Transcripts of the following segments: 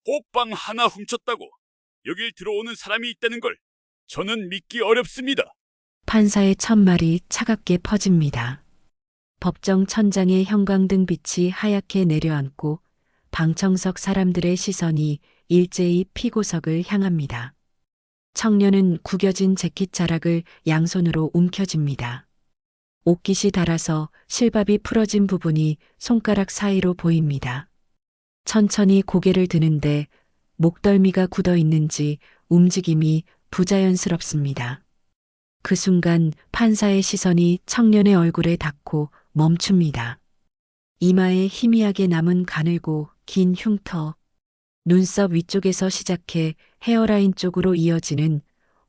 호빵 하나 훔쳤다고 여길 들어오는 사람이 있다는 걸 저는 믿기 어렵습니다. 판사의 첫말이 차갑게 퍼집니다. 법정 천장에 형광등 빛이 하얗게 내려앉고 방청석 사람들의 시선이 일제히 피고석을 향합니다. 청년은 구겨진 재킷 자락을 양손으로 움켜쥡니다. 옷깃이 닳아서 실밥이 풀어진 부분이 손가락 사이로 보입니다. 천천히 고개를 드는데 목덜미가 굳어 있는지 움직임이 부자연스럽습니다. 그 순간 판사의 시선이 청년의 얼굴에 닿고 멈춥니다. 이마에 희미하게 남은 가늘고 긴 흉터, 눈썹 위쪽에서 시작해 헤어라인 쪽으로 이어지는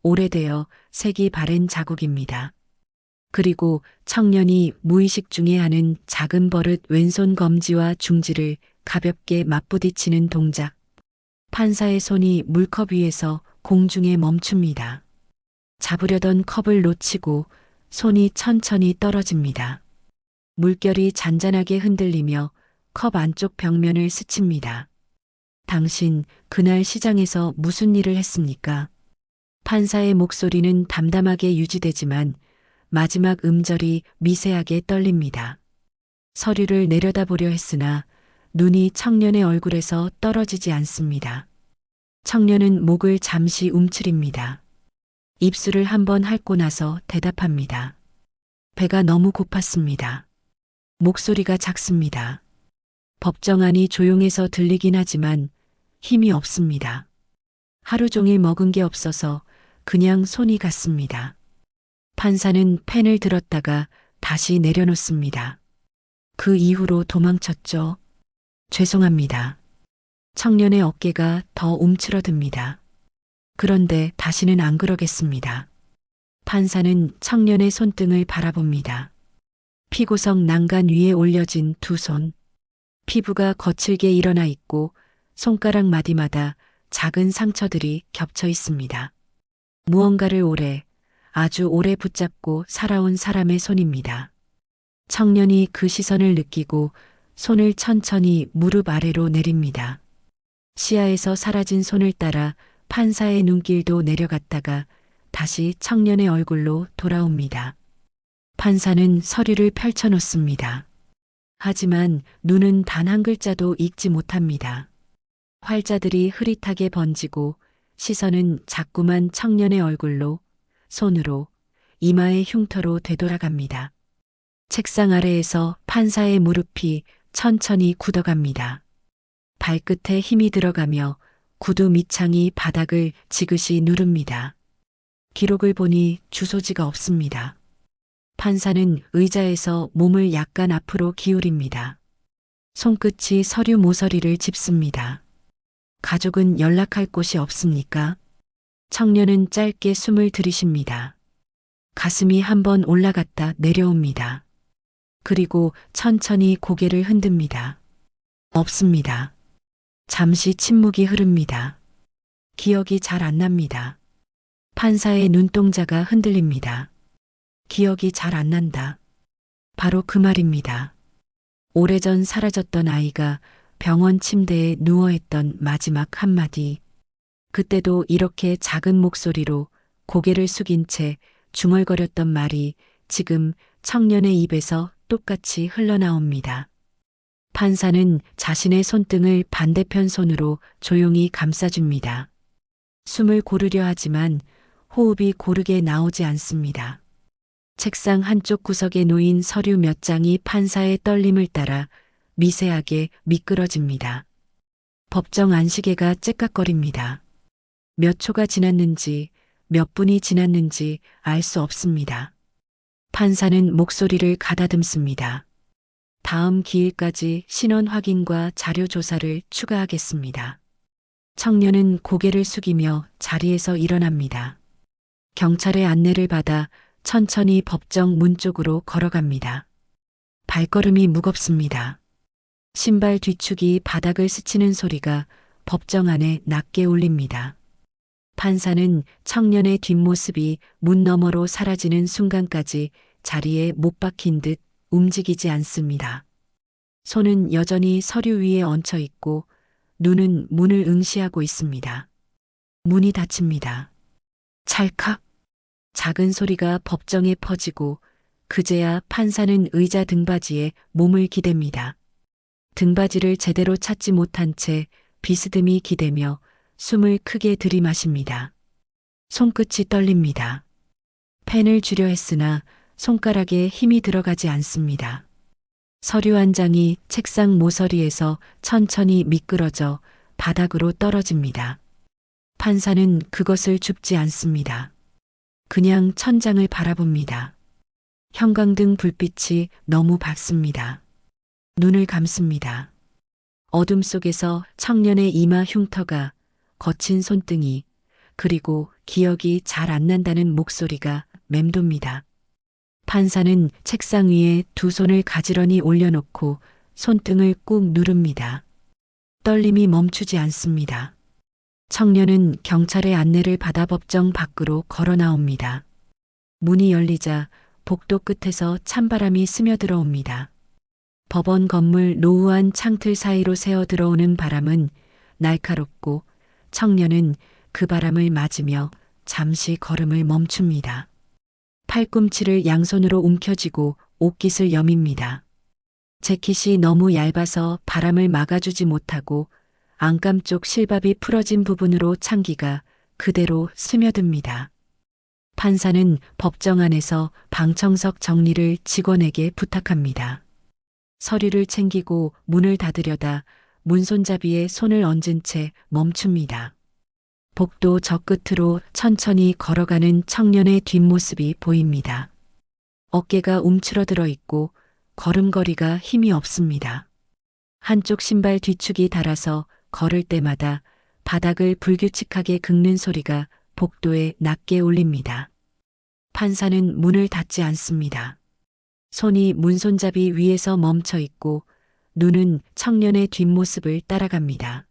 오래되어 색이 바랜 자국입니다. 그리고 청년이 무의식 중에 하는 작은 버릇 왼손 검지와 중지를 가볍게 맞부딪히는 동작. 판사의 손이 물컵 위에서 공중에 멈춥니다. 잡으려던 컵을 놓치고 손이 천천히 떨어집니다. 물결이 잔잔하게 흔들리며 컵 안쪽 벽면을 스칩니다. 당신 그날 시장에서 무슨 일을 했습니까? 판사의 목소리는 담담하게 유지되지만 마지막 음절이 미세하게 떨립니다. 서류를 내려다보려 했으나 눈이 청년의 얼굴에서 떨어지지 않습니다. 청년은 목을 잠시 움츠립니다. 입술을 한번 핥고 나서 대답합니다. 배가 너무 고팠습니다. 목소리가 작습니다. 법정 안이 조용해서 들리긴 하지만 힘이 없습니다. 하루 종일 먹은 게 없어서 그냥 손이 갔습니다. 판사는 펜을 들었다가 다시 내려놓습니다. 그 이후로 도망쳤죠. 죄송합니다. 청년의 어깨가 더 움츠러듭니다. 그런데 다시는 안 그러겠습니다. 판사는 청년의 손등을 바라봅니다. 피고석 난간 위에 올려진 두 손. 피부가 거칠게 일어나 있고 손가락 마디마다 작은 상처들이 겹쳐 있습니다. 무언가를 아주 오래 붙잡고 살아온 사람의 손입니다. 청년이 그 시선을 느끼고 손을 천천히 무릎 아래로 내립니다. 시야에서 사라진 손을 따라 판사의 눈길도 내려갔다가 다시 청년의 얼굴로 돌아옵니다. 판사는 서류를 펼쳐놓습니다. 하지만 눈은 단 한 글자도 읽지 못합니다. 활자들이 흐릿하게 번지고 시선은 자꾸만 청년의 얼굴로, 손으로, 이마의 흉터로 되돌아갑니다. 책상 아래에서 판사의 무릎이 천천히 굳어갑니다. 발끝에 힘이 들어가며 구두 밑창이 바닥을 지그시 누릅니다. 기록을 보니 주소지가 없습니다. 판사는 의자에서 몸을 약간 앞으로 기울입니다. 손끝이 서류 모서리를 짚습니다. 가족은 연락할 곳이 없습니까? 청년은 짧게 숨을 들이쉽니다. 가슴이 한번 올라갔다 내려옵니다. 그리고 천천히 고개를 흔듭니다. 없습니다. 잠시 침묵이 흐릅니다. 기억이 잘 안 납니다. 판사의 눈동자가 흔들립니다. 기억이 잘 안 난다. 바로 그 말입니다. 오래전 사라졌던 아이가 병원 침대에 누워있던 마지막 한마디. 그때도 이렇게 작은 목소리로 고개를 숙인 채 중얼거렸던 말이 지금 청년의 입에서 똑같이 흘러나옵니다. 판사는 자신의 손등을 반대편 손으로 조용히 감싸줍니다. 숨을 고르려 하지만 호흡이 고르게 나오지 않습니다. 책상 한쪽 구석에 놓인 서류 몇 장이 판사의 떨림을 따라 미세하게 미끄러집니다. 법정 안시계가 째깍거립니다. 몇 초가 지났는지, 몇 분이 지났는지 알 수 없습니다. 판사는 목소리를 가다듬습니다. 다음 기일까지 신원 확인과 자료 조사를 추가하겠습니다. 청년은 고개를 숙이며 자리에서 일어납니다. 경찰의 안내를 받아 천천히 법정 문 쪽으로 걸어갑니다. 발걸음이 무겁습니다. 신발 뒤축이 바닥을 스치는 소리가 법정 안에 낮게 울립니다. 판사는 청년의 뒷모습이 문 너머로 사라지는 순간까지 자리에 못 박힌 듯 움직이지 않습니다. 손은 여전히 서류 위에 얹혀 있고 눈은 문을 응시하고 있습니다. 문이 닫힙니다. 찰칵. 작은 소리가 법정에 퍼지고 그제야 판사는 의자 등받이에 몸을 기댑니다. 등받이를 제대로 찾지 못한 채 비스듬히 기대며 숨을 크게 들이마십니다. 손끝이 떨립니다. 펜을 쥐려 했으나 손가락에 힘이 들어가지 않습니다. 서류 한 장이 책상 모서리에서 천천히 미끄러져 바닥으로 떨어집니다. 판사는 그것을 줍지 않습니다. 그냥 천장을 바라봅니다. 형광등 불빛이 너무 밝습니다. 눈을 감습니다. 어둠 속에서 청년의 이마 흉터가, 거친 손등이, 그리고 기억이 잘 안 난다는 목소리가 맴돕니다. 판사는 책상 위에 두 손을 가지런히 올려놓고 손등을 꾹 누릅니다. 떨림이 멈추지 않습니다. 청년은 경찰의 안내를 받아 법정 밖으로 걸어 나옵니다. 문이 열리자 복도 끝에서 찬바람이 스며들어옵니다. 법원 건물 노후한 창틀 사이로 새어 들어오는 바람은 날카롭고 청년은 그 바람을 맞으며 잠시 걸음을 멈춥니다. 팔꿈치를 양손으로 움켜쥐고 옷깃을 여밉니다. 재킷이 너무 얇아서 바람을 막아주지 못하고 안감 쪽 실밥이 풀어진 부분으로 찬기가 그대로 스며듭니다. 판사는 법정 안에서 방청석 정리를 직원에게 부탁합니다. 서류를 챙기고 문을 닫으려다 문손잡이에 손을 얹은 채 멈춥니다. 복도 저 끝으로 천천히 걸어가는 청년의 뒷모습이 보입니다. 어깨가 움츠러들어 있고 걸음걸이가 힘이 없습니다. 한쪽 신발 뒤축이 닳아서 걸을 때마다 바닥을 불규칙하게 긁는 소리가 복도에 낮게 울립니다. 판사는 문을 닫지 않습니다. 손이 문손잡이 위에서 멈춰 있고 눈은 청년의 뒷모습을 따라갑니다.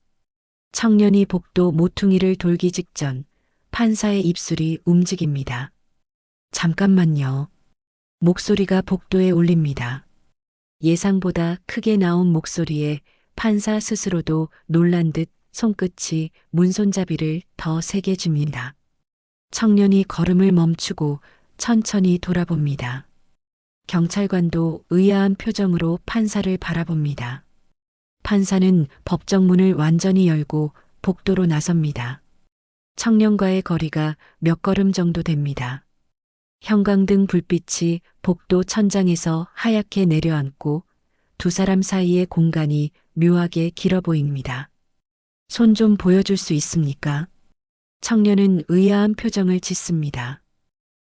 청년이 복도 모퉁이를 돌기 직전 판사의 입술이 움직입니다. 잠깐만요. 목소리가 복도에 울립니다. 예상보다 크게 나온 목소리에 판사 스스로도 놀란 듯 손끝이 문손잡이를 더 세게 줍니다. 청년이 걸음을 멈추고 천천히 돌아봅니다. 경찰관도 의아한 표정으로 판사를 바라봅니다. 판사는 법정 문을 완전히 열고 복도로 나섭니다. 청년과의 거리가 몇 걸음 정도 됩니다. 형광등 불빛이 복도 천장에서 하얗게 내려앉고 두 사람 사이의 공간이 묘하게 길어 보입니다. 손 좀 보여줄 수 있습니까? 청년은 의아한 표정을 짓습니다.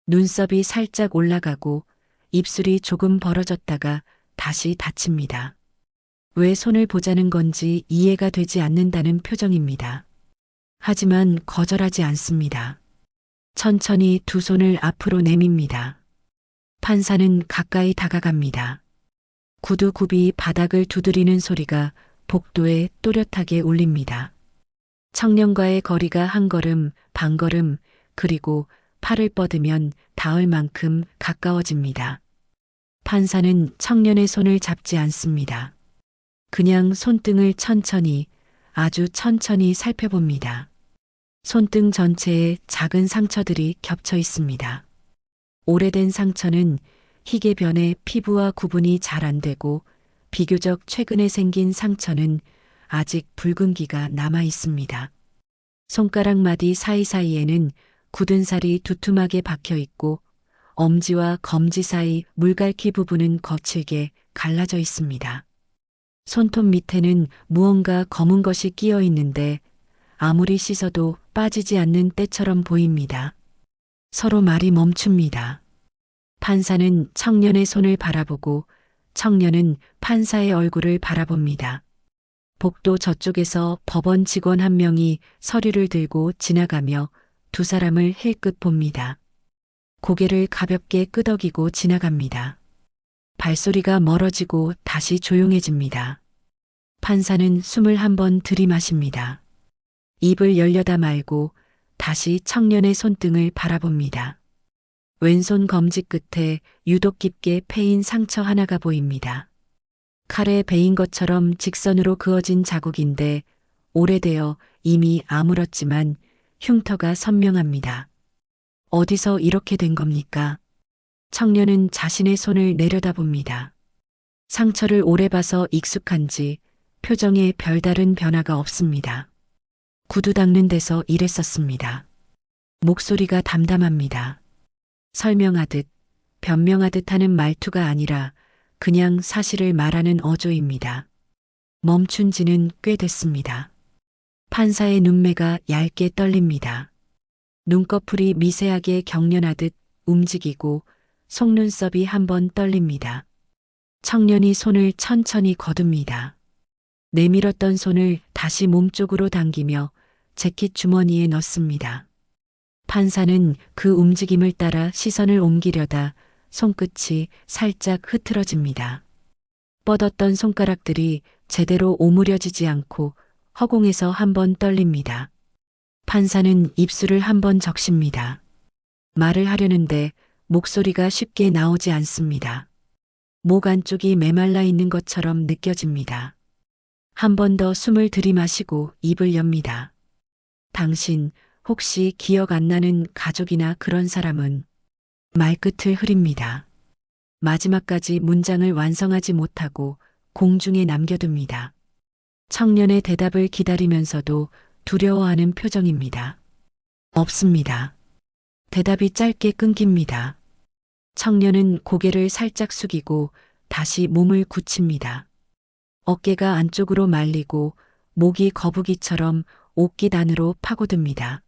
눈썹이 살짝 올라가고 입술이 조금 벌어졌다가 다시 닫힙니다. 왜 손을 보자는 건지 이해가 되지 않는다는 표정입니다. 하지만 거절하지 않습니다. 천천히 두 손을 앞으로 내밉니다. 판사는 가까이 다가갑니다. 구두굽이 바닥을 두드리는 소리가 복도에 또렷하게 울립니다. 청년과의 거리가 한 걸음, 반 걸음, 그리고 팔을 뻗으면 닿을 만큼 가까워집니다. 판사는 청년의 손을 잡지 않습니다. 그냥 손등을 천천히, 아주 천천히 살펴봅니다. 손등 전체에 작은 상처들이 겹쳐 있습니다. 오래된 상처는 희게 변해 피부와 구분이 잘 안 되고 비교적 최근에 생긴 상처는 아직 붉은기가 남아 있습니다. 손가락 마디 사이사이에는 굳은 살이 두툼하게 박혀 있고 엄지와 검지 사이 물갈퀴 부분은 거칠게 갈라져 있습니다. 손톱 밑에는 무언가 검은 것이 끼어 있는데 아무리 씻어도 빠지지 않는 때처럼 보입니다. 서로 말이 멈춥니다. 판사는 청년의 손을 바라보고 청년은 판사의 얼굴을 바라봅니다. 복도 저쪽에서 법원 직원 한 명이 서류를 들고 지나가며 두 사람을 힐끗 봅니다. 고개를 가볍게 끄덕이고 지나갑니다. 발소리가 멀어지고 다시 조용해집니다. 판사는 숨을 한번 들이마십니다. 입을 열려다 말고 다시 청년의 손등을 바라봅니다. 왼손 검지 끝에 유독 깊게 패인 상처 하나가 보입니다. 칼에 베인 것처럼 직선으로 그어진 자국인데 오래되어 이미 아물었지만 흉터가 선명합니다. 어디서 이렇게 된 겁니까? 청년은 자신의 손을 내려다봅니다. 상처를 오래 봐서 익숙한지 표정에 별다른 변화가 없습니다. 구두 닦는 데서 일했었습니다. 목소리가 담담합니다. 설명하듯 변명하듯 하는 말투가 아니라 그냥 사실을 말하는 어조입니다. 멈춘 지는 꽤 됐습니다. 판사의 눈매가 얇게 떨립니다. 눈꺼풀이 미세하게 경련하듯 움직이고 속눈썹이 한번 떨립니다. 청년이 손을 천천히 거둡니다. 내밀었던 손을 다시 몸쪽으로 당기며 재킷 주머니에 넣습니다. 판사는 그 움직임을 따라 시선을 옮기려다 손끝이 살짝 흐트러집니다. 뻗었던 손가락들이 제대로 오므려지지 않고 허공에서 한번 떨립니다. 판사는 입술을 한번 적십니다. 말을 하려는데 목소리가 쉽게 나오지 않습니다. 목 안쪽이 메말라 있는 것처럼 느껴집니다. 한 번 더 숨을 들이마시고 입을 엽니다. 당신 혹시 기억 안 나는 가족이나 그런 사람은? 말끝을 흐립니다. 마지막까지 문장을 완성하지 못하고 공중에 남겨둡니다. 청년의 대답을 기다리면서도 두려워하는 표정입니다. 없습니다. 대답이 짧게 끊깁니다. 청년은 고개를 살짝 숙이고 다시 몸을 굳힙니다. 어깨가 안쪽으로 말리고 목이 거북이처럼 옷깃 안으로 파고듭니다.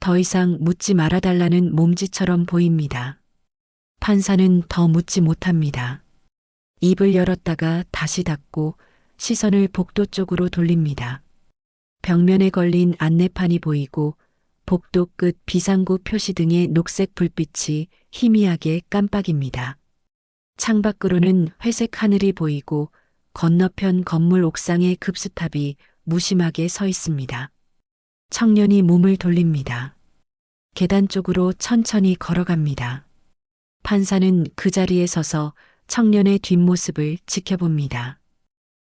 더 이상 묻지 말아달라는 몸짓처럼 보입니다. 판사는 더 묻지 못합니다. 입을 열었다가 다시 닫고 시선을 복도 쪽으로 돌립니다. 벽면에 걸린 안내판이 보이고 복도 끝 비상구 표시 등의 녹색 불빛이 희미하게 깜빡입니다. 창밖으로는 회색 하늘이 보이고 건너편 건물 옥상의 급수탑이 무심하게 서 있습니다. 청년이 몸을 돌립니다. 계단 쪽으로 천천히 걸어갑니다. 판사는 그 자리에 서서 청년의 뒷모습을 지켜봅니다.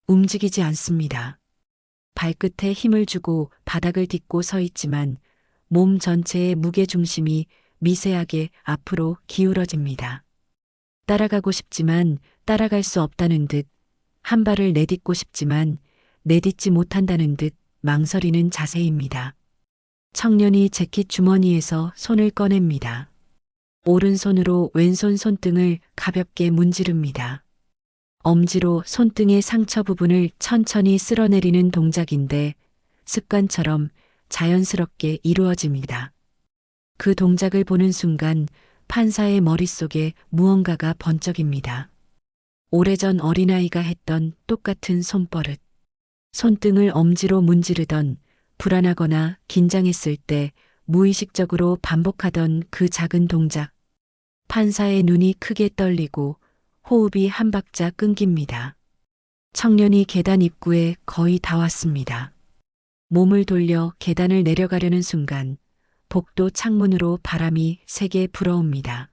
움직이지 않습니다. 발끝에 힘을 주고 바닥을 딛고 서 있지만 몸 전체의 무게중심이 미세하게 앞으로 기울어집니다. 따라가고 싶지만 따라갈 수 없다는 듯, 한 발을 내딛고 싶지만 내딛지 못한다는 듯 망설이는 자세입니다. 청년이 재킷 주머니에서 손을 꺼냅니다. 오른손으로 왼손 손등을 가볍게 문지릅니다. 엄지로 손등의 상처 부분을 천천히 쓸어내리는 동작인데 습관처럼 자연스럽게 이루어집니다. 그 동작을 보는 순간 판사의 머릿속에 무언가가 번쩍입니다. 오래전 어린아이가 했던 똑같은 손버릇. 손등을 엄지로 문지르던 불안하거나 긴장했을 때 무의식적으로 반복하던 그 작은 동작. 판사의 눈이 크게 떨리고 호흡이 한 박자 끊깁니다. 청년이 계단 입구에 거의 다 왔습니다. 몸을 돌려 계단을 내려가려는 순간 복도 창문으로 바람이 세게 불어옵니다.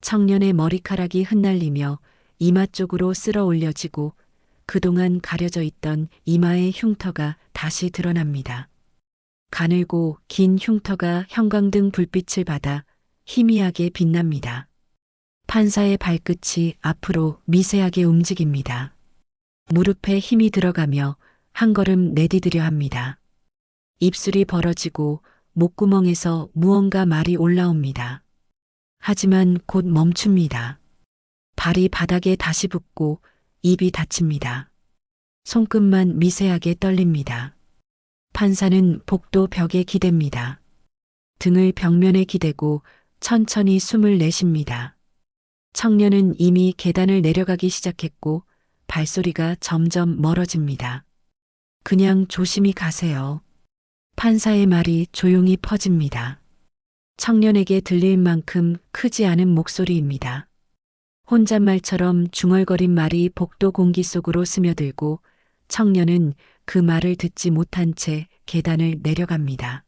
청년의 머리카락이 흩날리며 이마 쪽으로 쓸어 올려지고 그동안 가려져 있던 이마의 흉터가 다시 드러납니다. 가늘고 긴 흉터가 형광등 불빛을 받아 희미하게 빛납니다. 판사의 발끝이 앞으로 미세하게 움직입니다. 무릎에 힘이 들어가며 한 걸음 내디디려 합니다. 입술이 벌어지고 목구멍에서 무언가 말이 올라옵니다. 하지만 곧 멈춥니다. 발이 바닥에 다시 붙고 입이 닫힙니다. 손끝만 미세하게 떨립니다. 판사는 복도 벽에 기댑니다. 등을 벽면에 기대고 천천히 숨을 내쉽니다. 청년은 이미 계단을 내려가기 시작했고 발소리가 점점 멀어집니다. 그냥 조심히 가세요. 판사의 말이 조용히 퍼집니다. 청년에게 들릴 만큼 크지 않은 목소리입니다. 혼잣말처럼 중얼거린 말이 복도 공기 속으로 스며들고 청년은 그 말을 듣지 못한 채 계단을 내려갑니다.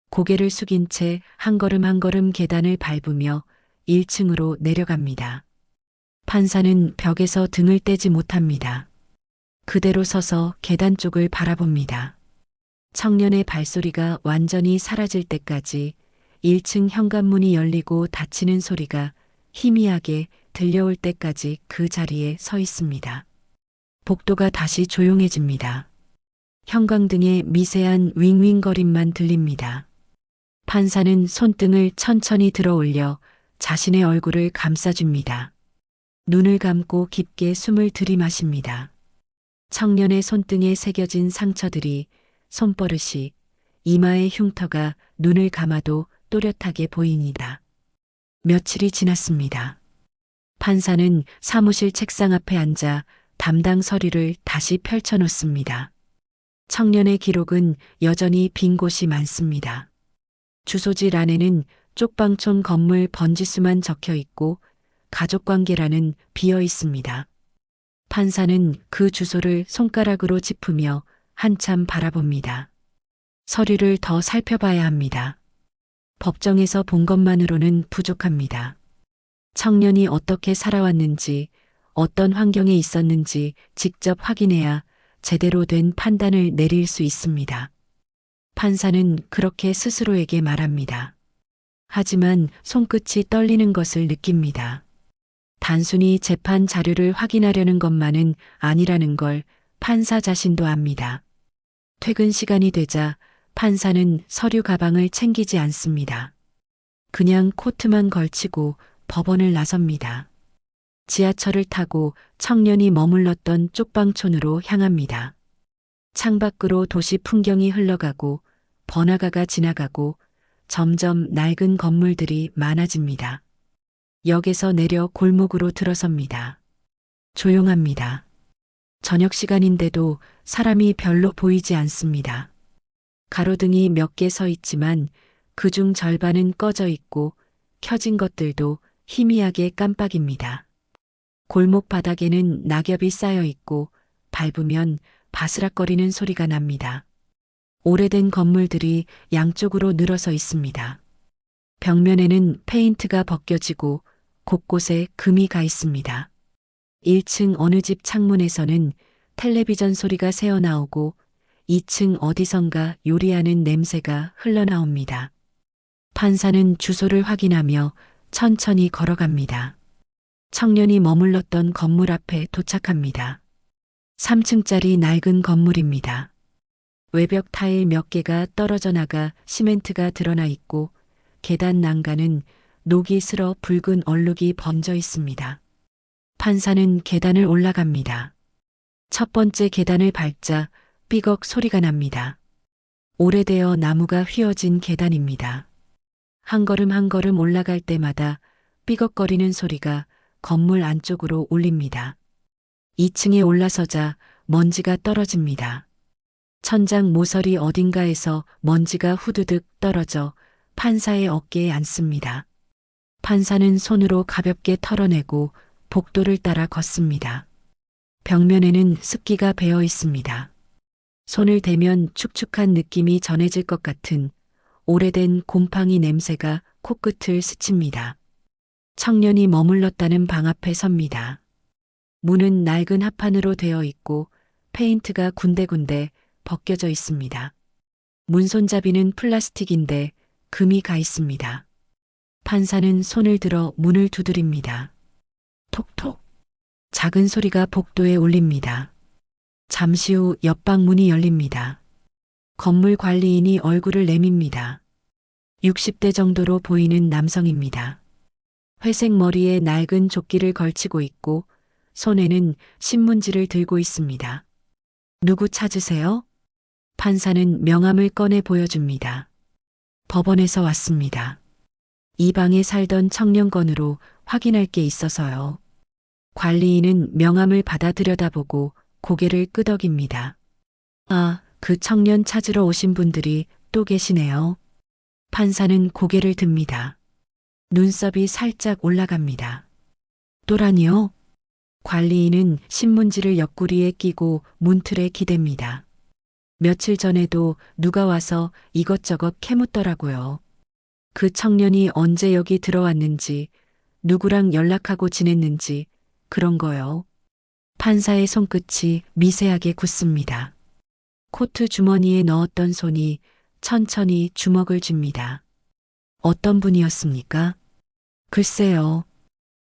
고개를 숙인 채 한 걸음 한 걸음 계단을 밟으며 1층으로 내려갑니다. 판사는 벽에서 등을 떼지 못합니다. 그대로 서서 계단 쪽을 바라봅니다. 청년의 발소리가 완전히 사라질 때까지 1층 현관문이 열리고 닫히는 소리가 희미하게 들려올 때까지 그 자리에 서 있습니다. 복도가 다시 조용해집니다. 형광등의 미세한 윙윙거림만 들립니다. 판사는 손등을 천천히 들어 올려 자신의 얼굴을 감싸줍니다. 눈을 감고 깊게 숨을 들이마십니다. 청년의 손등에 새겨진 상처들이 손버릇이 이마의 흉터가 눈을 감아도 또렷하게 보입니다. 며칠이 지났습니다. 판사는 사무실 책상 앞에 앉아 담당 서류를 다시 펼쳐놓습니다. 청년의 기록은 여전히 빈 곳이 많습니다. 주소지 안에는 쪽방촌 건물 번지수만 적혀 있고 가족관계란은 비어 있습니다. 판사는 그 주소를 손가락으로 짚으며 한참 바라봅니다. 서류를 더 살펴봐야 합니다. 법정에서 본 것만으로는 부족합니다. 청년이 어떻게 살아왔는지, 어떤 환경에 있었는지 직접 확인해야 제대로 된 판단을 내릴 수 있습니다. 판사는 그렇게 스스로에게 말합니다. 하지만 손끝이 떨리는 것을 느낍니다. 단순히 재판 자료를 확인하려는 것만은 아니라는 걸 판사 자신도 압니다. 퇴근 시간이 되자 판사는 서류 가방을 챙기지 않습니다. 그냥 코트만 걸치고 법원을 나섭니다. 지하철을 타고 청년이 머물렀던 쪽방촌으로 향합니다. 창밖으로 도시 풍경이 흘러가고 번화가가 지나가고 점점 낡은 건물들이 많아집니다. 역에서 내려 골목으로 들어섭니다. 조용합니다. 저녁 시간인데도 사람이 별로 보이지 않습니다. 가로등이 몇 개 서 있지만 그중 절반은 꺼져 있고 켜진 것들도 희미하게 깜빡입니다. 골목 바닥에는 낙엽이 쌓여 있고 밟으면 바스락거리는 소리가 납니다. 오래된 건물들이 양쪽으로 늘어서 있습니다. 벽면에는 페인트가 벗겨지고 곳곳에 금이 가 있습니다. 1층 어느 집 창문에서는 텔레비전 소리가 새어나오고 2층 어디선가 요리하는 냄새가 흘러나옵니다. 판사는 주소를 확인하며 천천히 걸어갑니다. 청년이 머물렀던 건물 앞에 도착합니다. 3층짜리 낡은 건물입니다. 외벽 타일 몇 개가 떨어져 나가 시멘트가 드러나 있고 계단 난간은 녹이 슬어 붉은 얼룩이 번져 있습니다. 판사는 계단을 올라갑니다. 첫 번째 계단을 밟자 삐걱 소리가 납니다. 오래되어 나무가 휘어진 계단입니다. 한 걸음 한 걸음 올라갈 때마다 삐걱거리는 소리가 건물 안쪽으로 울립니다. 2층에 올라서자 먼지가 떨어집니다. 천장 모서리 어딘가에서 먼지가 후두득 떨어져 판사의 어깨에 앉습니다. 판사는 손으로 가볍게 털어내고 복도를 따라 걷습니다. 벽면에는 습기가 배어 있습니다. 손을 대면 축축한 느낌이 전해질 것 같은 오래된 곰팡이 냄새가 코끝을 스칩니다. 청년이 머물렀다는 방 앞에 섭니다. 문은 낡은 합판으로 되어 있고 페인트가 군데군데 벗겨져 있습니다. 문 손잡이는 플라스틱인데 금이 가 있습니다. 판사는 손을 들어 문을 두드립니다. 톡톡. 작은 소리가 복도에 울립니다. 잠시 후 옆방 문이 열립니다. 건물 관리인이 얼굴을 내밉니다. 60대 정도로 보이는 남성입니다. 회색 머리에 낡은 조끼를 걸치고 있고 손에는 신문지를 들고 있습니다. 누구 찾으세요? 판사는 명함을 꺼내 보여줍니다. 법원에서 왔습니다. 이 방에 살던 청년 건으로 확인할 게 있어서요. 관리인은 명함을 받아 들여다보고 고개를 끄덕입니다. 아, 그 청년 찾으러 오신 분들이 또 계시네요. 판사는 고개를 듭니다. 눈썹이 살짝 올라갑니다. 또라니요? 관리인은 신문지를 옆구리에 끼고 문틀에 기댑니다. 며칠 전에도 누가 와서 이것저것 캐묻더라고요. 그 청년이 언제 여기 들어왔는지, 누구랑 연락하고 지냈는지 그런 거요. 판사의 손끝이 미세하게 굳습니다. 코트 주머니에 넣었던 손이 천천히 주먹을 줍니다. 어떤 분이었습니까? 글쎄요.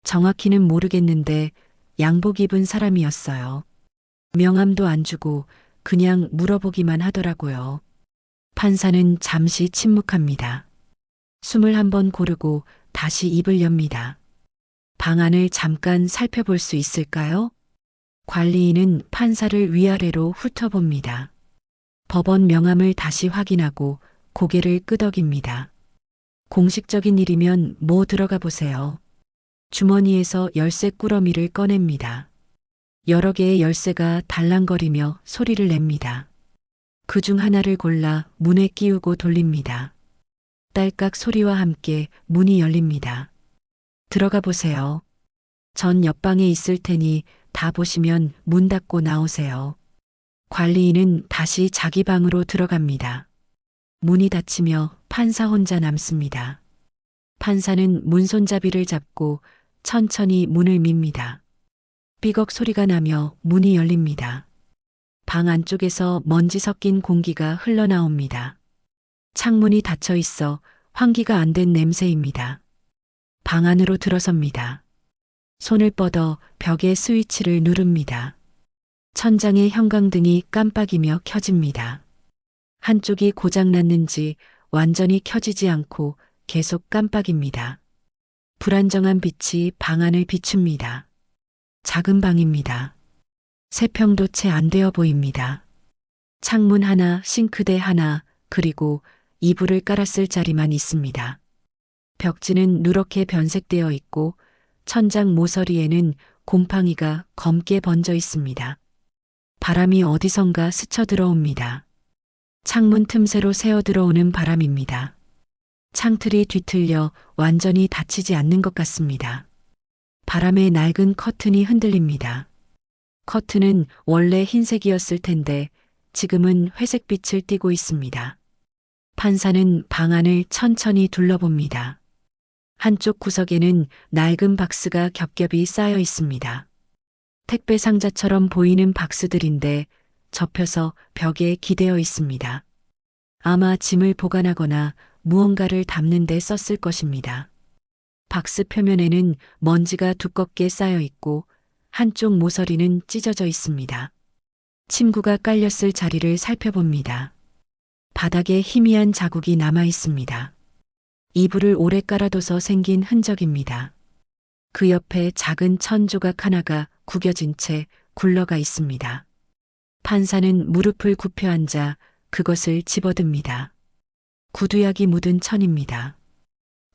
정확히는 모르겠는데 양복 입은 사람이었어요. 명함도 안 주고 그냥 물어보기만 하더라고요. 판사는 잠시 침묵합니다. 숨을 한번 고르고 다시 입을 엽니다. 방안을 잠깐 살펴볼 수 있을까요? 관리인은 판사를 위아래로 훑어봅니다. 법원 명함을 다시 확인하고 고개를 끄덕입니다. 공식적인 일이면 뭐 들어가 보세요. 주머니에서 열쇠 꾸러미를 꺼냅니다. 여러 개의 열쇠가 달랑거리며 소리를 냅니다. 그중 하나를 골라 문에 끼우고 돌립니다. 딸깍 소리와 함께 문이 열립니다. 들어가 보세요. 전 옆방에 있을 테니 다 보시면 문 닫고 나오세요. 관리인은 다시 자기 방으로 들어갑니다. 문이 닫히며 판사 혼자 남습니다. 판사는 문 손잡이를 잡고 천천히 문을 밉니다. 삐걱 소리가 나며 문이 열립니다. 방 안쪽에서 먼지 섞인 공기가 흘러나옵니다. 창문이 닫혀 있어 환기가 안 된 냄새입니다. 방 안으로 들어섭니다. 손을 뻗어 벽의 스위치를 누릅니다. 천장의 형광등이 깜빡이며 켜집니다. 한쪽이 고장났는지 완전히 켜지지 않고 계속 깜빡입니다. 불안정한 빛이 방 안을 비춥니다. 작은 방입니다. 세 평도 채 안 되어 보입니다. 창문 하나, 싱크대 하나, 그리고 이불을 깔았을 자리만 있습니다. 벽지는 누렇게 변색되어 있고 천장 모서리에는 곰팡이가 검게 번져 있습니다. 바람이 어디선가 스쳐 들어옵니다. 창문 틈새로 새어 들어오는 바람입니다. 창틀이 뒤틀려 완전히 닫히지 않는 것 같습니다. 바람에 낡은 커튼이 흔들립니다. 커튼은 원래 흰색이었을 텐데 지금은 회색빛을 띠고 있습니다. 판사는 방 안을 천천히 둘러봅니다. 한쪽 구석에는 낡은 박스가 겹겹이 쌓여 있습니다. 택배 상자처럼 보이는 박스들인데 접혀서 벽에 기대어 있습니다. 아마 짐을 보관하거나 무언가를 담는 데 썼을 것입니다. 박스 표면에는 먼지가 두껍게 쌓여 있고 한쪽 모서리는 찢어져 있습니다. 침구가 깔렸을 자리를 살펴봅니다. 바닥에 희미한 자국이 남아 있습니다. 이불을 오래 깔아둬서 생긴 흔적입니다. 그 옆에 작은 천 조각 하나가 구겨진 채 굴러가 있습니다. 판사는 무릎을 굽혀 앉아 그것을 집어듭니다. 구두약이 묻은 천입니다.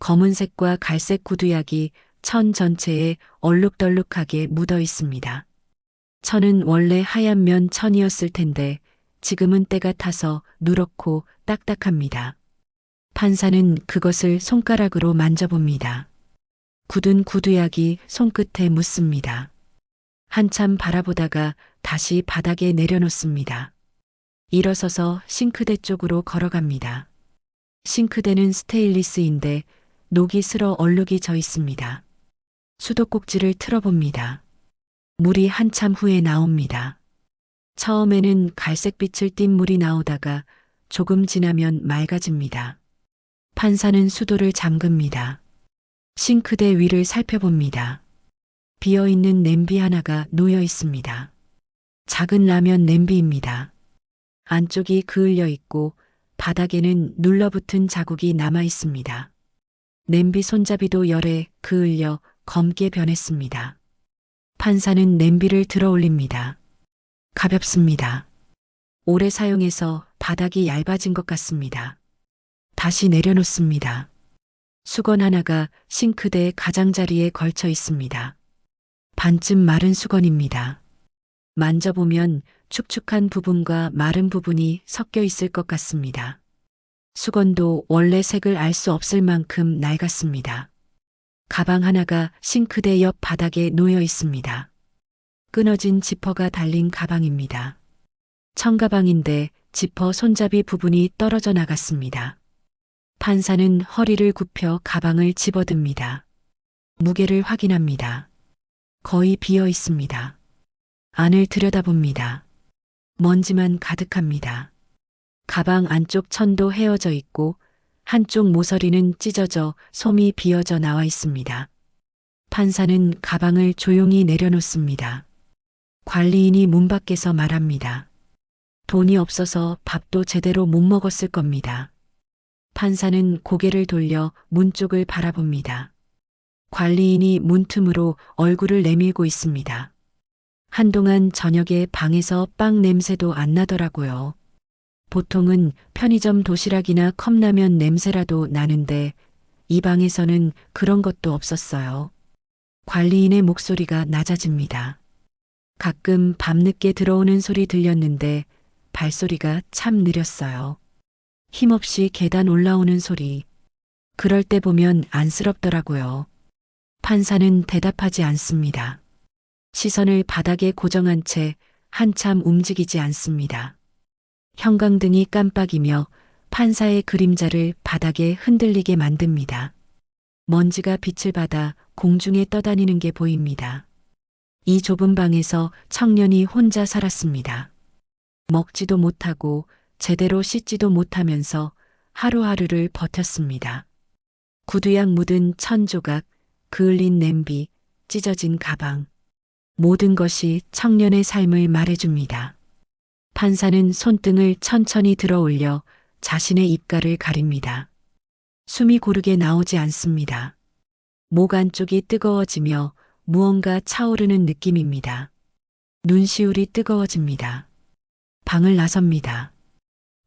검은색과 갈색 구두약이 천 전체에 얼룩덜룩하게 묻어 있습니다. 천은 원래 하얀 면 천이었을 텐데 지금은 때가 타서 누렇고 딱딱합니다. 판사는 그것을 손가락으로 만져봅니다. 굳은 구두약이 손끝에 묻습니다. 한참 바라보다가 다시 바닥에 내려놓습니다. 일어서서 싱크대 쪽으로 걸어갑니다. 싱크대는 스테인리스인데 녹이 슬어 얼룩이 져 있습니다. 수도꼭지를 틀어봅니다. 물이 한참 후에 나옵니다. 처음에는 갈색빛을 띤 물이 나오다가 조금 지나면 맑아집니다. 판사는 수도를 잠급니다. 싱크대 위를 살펴봅니다. 비어있는 냄비 하나가 놓여 있습니다. 작은 라면 냄비입니다. 안쪽이 그을려 있고 바닥에는 눌러붙은 자국이 남아 있습니다. 냄비 손잡이도 열에 그을려 검게 변했습니다. 판사는 냄비를 들어 올립니다. 가볍습니다. 오래 사용해서 바닥이 얇아진 것 같습니다. 다시 내려놓습니다. 수건 하나가 싱크대 가장자리에 걸쳐 있습니다. 반쯤 마른 수건입니다. 만져보면 축축한 부분과 마른 부분이 섞여 있을 것 같습니다. 수건도 원래 색을 알 수 없을 만큼 낡았습니다. 가방 하나가 싱크대 옆 바닥에 놓여 있습니다. 끊어진 지퍼가 달린 가방입니다. 청가방인데 지퍼 손잡이 부분이 떨어져 나갔습니다. 판사는 허리를 굽혀 가방을 집어듭니다. 무게를 확인합니다. 거의 비어 있습니다. 안을 들여다봅니다. 먼지만 가득합니다. 가방 안쪽 천도 헤어져 있고 한쪽 모서리는 찢어져 솜이 비어져 나와 있습니다. 판사는 가방을 조용히 내려놓습니다. 관리인이 문 밖에서 말합니다. 돈이 없어서 밥도 제대로 못 먹었을 겁니다. 판사는 고개를 돌려 문 쪽을 바라봅니다. 관리인이 문틈으로 얼굴을 내밀고 있습니다. 한동안 저녁에 방에서 빵 냄새도 안 나더라고요. 보통은 편의점 도시락이나 컵라면 냄새라도 나는데 이 방에서는 그런 것도 없었어요. 관리인의 목소리가 낮아집니다. 가끔 밤늦게 들어오는 소리 들렸는데 발소리가 참 느렸어요. 힘없이 계단 올라오는 소리. 그럴 때 보면 안쓰럽더라고요. 판사는 대답하지 않습니다. 시선을 바닥에 고정한 채 한참 움직이지 않습니다. 형광등이 깜빡이며 판사의 그림자를 바닥에 흔들리게 만듭니다. 먼지가 빛을 받아 공중에 떠다니는 게 보입니다. 이 좁은 방에서 청년이 혼자 살았습니다. 먹지도 못하고 제대로 씻지도 못하면서 하루하루를 버텼습니다. 구두약 묻은 천 조각, 그을린 냄비, 찢어진 가방. 모든 것이 청년의 삶을 말해줍니다. 판사는 손등을 천천히 들어 올려 자신의 입가를 가립니다. 숨이 고르게 나오지 않습니다. 목 안쪽이 뜨거워지며 무언가 차오르는 느낌입니다. 눈시울이 뜨거워집니다. 방을 나섭니다.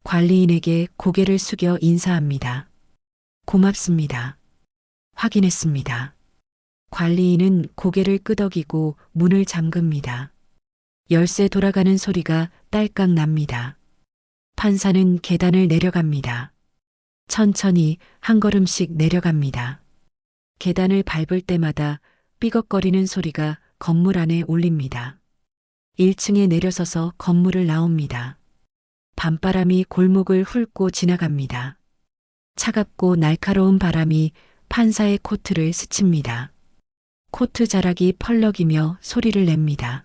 관리인에게 고개를 숙여 인사합니다. 고맙습니다. 확인했습니다. 관리인은 고개를 끄덕이고 문을 잠급니다. 열쇠 돌아가는 소리가 딸깍 납니다. 판사는 계단을 내려갑니다. 천천히 한 걸음씩 내려갑니다. 계단을 밟을 때마다 삐걱거리는 소리가 건물 안에 울립니다. 1층에 내려서서 건물을 나옵니다. 밤바람이 골목을 훑고 지나갑니다. 차갑고 날카로운 바람이 판사의 코트를 스칩니다. 코트 자락이 펄럭이며 소리를 냅니다.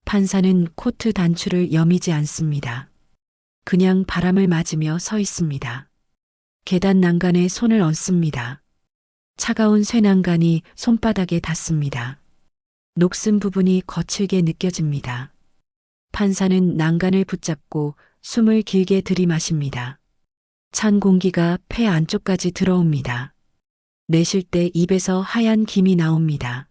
판사는 코트 단추를 여미지 않습니다. 그냥 바람을 맞으며 서 있습니다. 계단 난간에 손을 얹습니다. 차가운 쇠난간이 손바닥에 닿습니다. 녹슨 부분이 거칠게 느껴집니다. 판사는 난간을 붙잡고 숨을 길게 들이마십니다. 찬 공기가 폐 안쪽까지 들어옵니다. 내쉴 때 입에서 하얀 김이 나옵니다.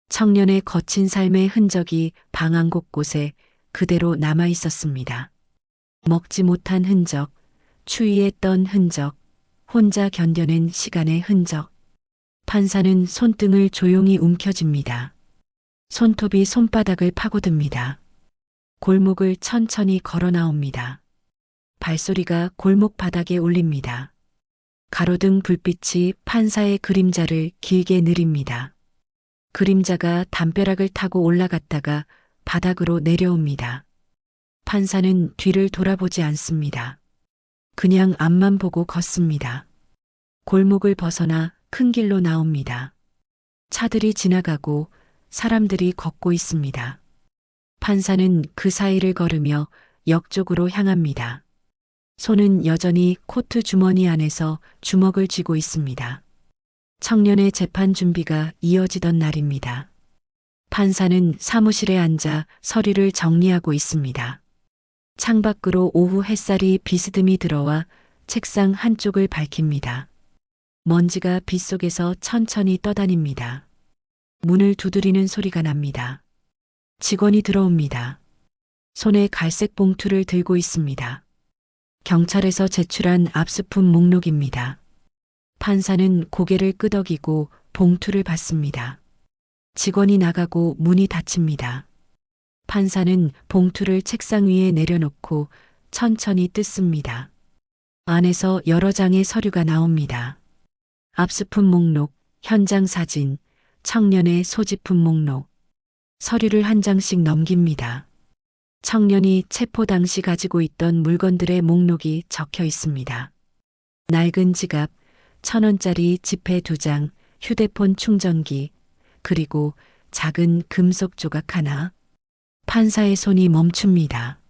청년의 거친 삶의 흔적이 방 안 곳곳에 그대로 남아 있었습니다. 먹지 못한 흔적, 추위에 떤 흔적, 혼자 견뎌낸 시간의 흔적. 판사는 손등을 조용히 움켜쥡니다. 손톱이 손바닥을 파고듭니다. 골목을 천천히 걸어 나옵니다. 발소리가 골목 바닥에 울립니다. 가로등 불빛이 판사의 그림자를 길게 느립니다. 그림자가 담벼락을 타고 올라갔다가 바닥으로 내려옵니다. 판사는 뒤를 돌아보지 않습니다. 그냥 앞만 보고 걷습니다. 골목을 벗어나 큰 길로 나옵니다. 차들이 지나가고 사람들이 걷고 있습니다. 판사는 그 사이를 걸으며 역 쪽으로 향합니다. 손은 여전히 코트 주머니 안에서 주먹을 쥐고 있습니다. 청년의 재판 준비가 이어지던 날입니다. 판사는 사무실에 앉아 서류를 정리하고 있습니다. 창밖으로 오후 햇살이 비스듬히 들어와 책상 한쪽을 밝힙니다. 먼지가 빗속에서 천천히 떠다닙니다. 문을 두드리는 소리가 납니다. 직원이 들어옵니다. 손에 갈색 봉투를 들고 있습니다. 경찰에서 제출한 압수품 목록입니다. 판사는 고개를 끄덕이고 봉투를 받습니다. 직원이 나가고 문이 닫힙니다. 판사는 봉투를 책상 위에 내려놓고 천천히 뜯습니다. 안에서 여러 장의 서류가 나옵니다. 압수품 목록, 현장 사진, 청년의 소지품 목록. 서류를 한 장씩 넘깁니다. 청년이 체포 당시 가지고 있던 물건들의 목록이 적혀 있습니다. 낡은 지갑, 1,000원짜리 지폐 2장, 휴대폰 충전기, 그리고 작은 금속 조각 하나. 판사의 손이 멈춥니다.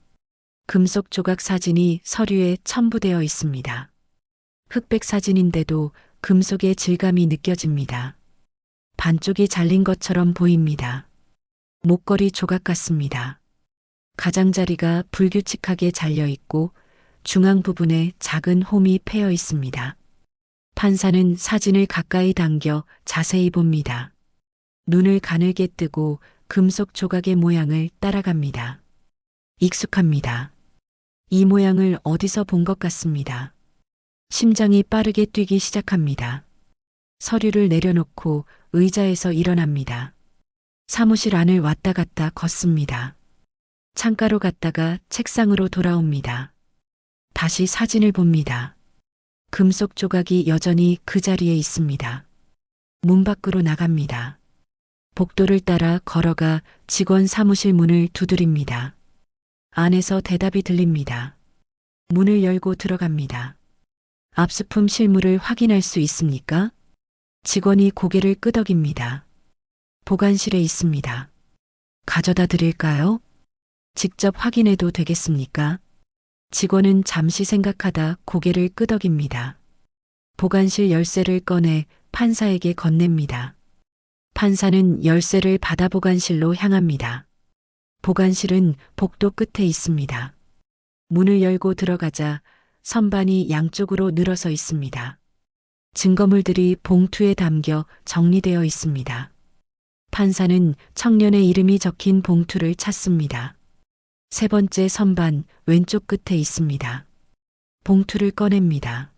금속 조각 사진이 서류에 첨부되어 있습니다. 흑백 사진인데도 금속의 질감이 느껴집니다. 반쪽이 잘린 것처럼 보입니다. 목걸이 조각 같습니다. 가장자리가 불규칙하게 잘려 있고 중앙 부분에 작은 홈이 패여 있습니다. 판사는 사진을 가까이 당겨 자세히 봅니다. 눈을 가늘게 뜨고 금속 조각의 모양을 따라갑니다. 익숙합니다. 이 모양을 어디서 본 것 같습니다. 심장이 빠르게 뛰기 시작합니다. 서류를 내려놓고 의자에서 일어납니다. 사무실 안을 왔다 갔다 걷습니다. 창가로 갔다가 책상으로 돌아옵니다. 다시 사진을 봅니다. 금속 조각이 여전히 그 자리에 있습니다. 문 밖으로 나갑니다. 복도를 따라 걸어가 직원 사무실 문을 두드립니다. 안에서 대답이 들립니다. 문을 열고 들어갑니다. 압수품 실물을 확인할 수 있습니까? 직원이 고개를 끄덕입니다. 보관실에 있습니다. 가져다 드릴까요? 직접 확인해도 되겠습니까? 직원은 잠시 생각하다 고개를 끄덕입니다. 보관실 열쇠를 꺼내 판사에게 건넵니다. 판사는 열쇠를 받아 보관실로 향합니다. 보관실은 복도 끝에 있습니다. 문을 열고 들어가자 선반이 양쪽으로 늘어서 있습니다. 증거물들이 봉투에 담겨 정리되어 있습니다. 판사는 청년의 이름이 적힌 봉투를 찾습니다. 세 번째 선반 왼쪽 끝에 있습니다. 봉투를 꺼냅니다.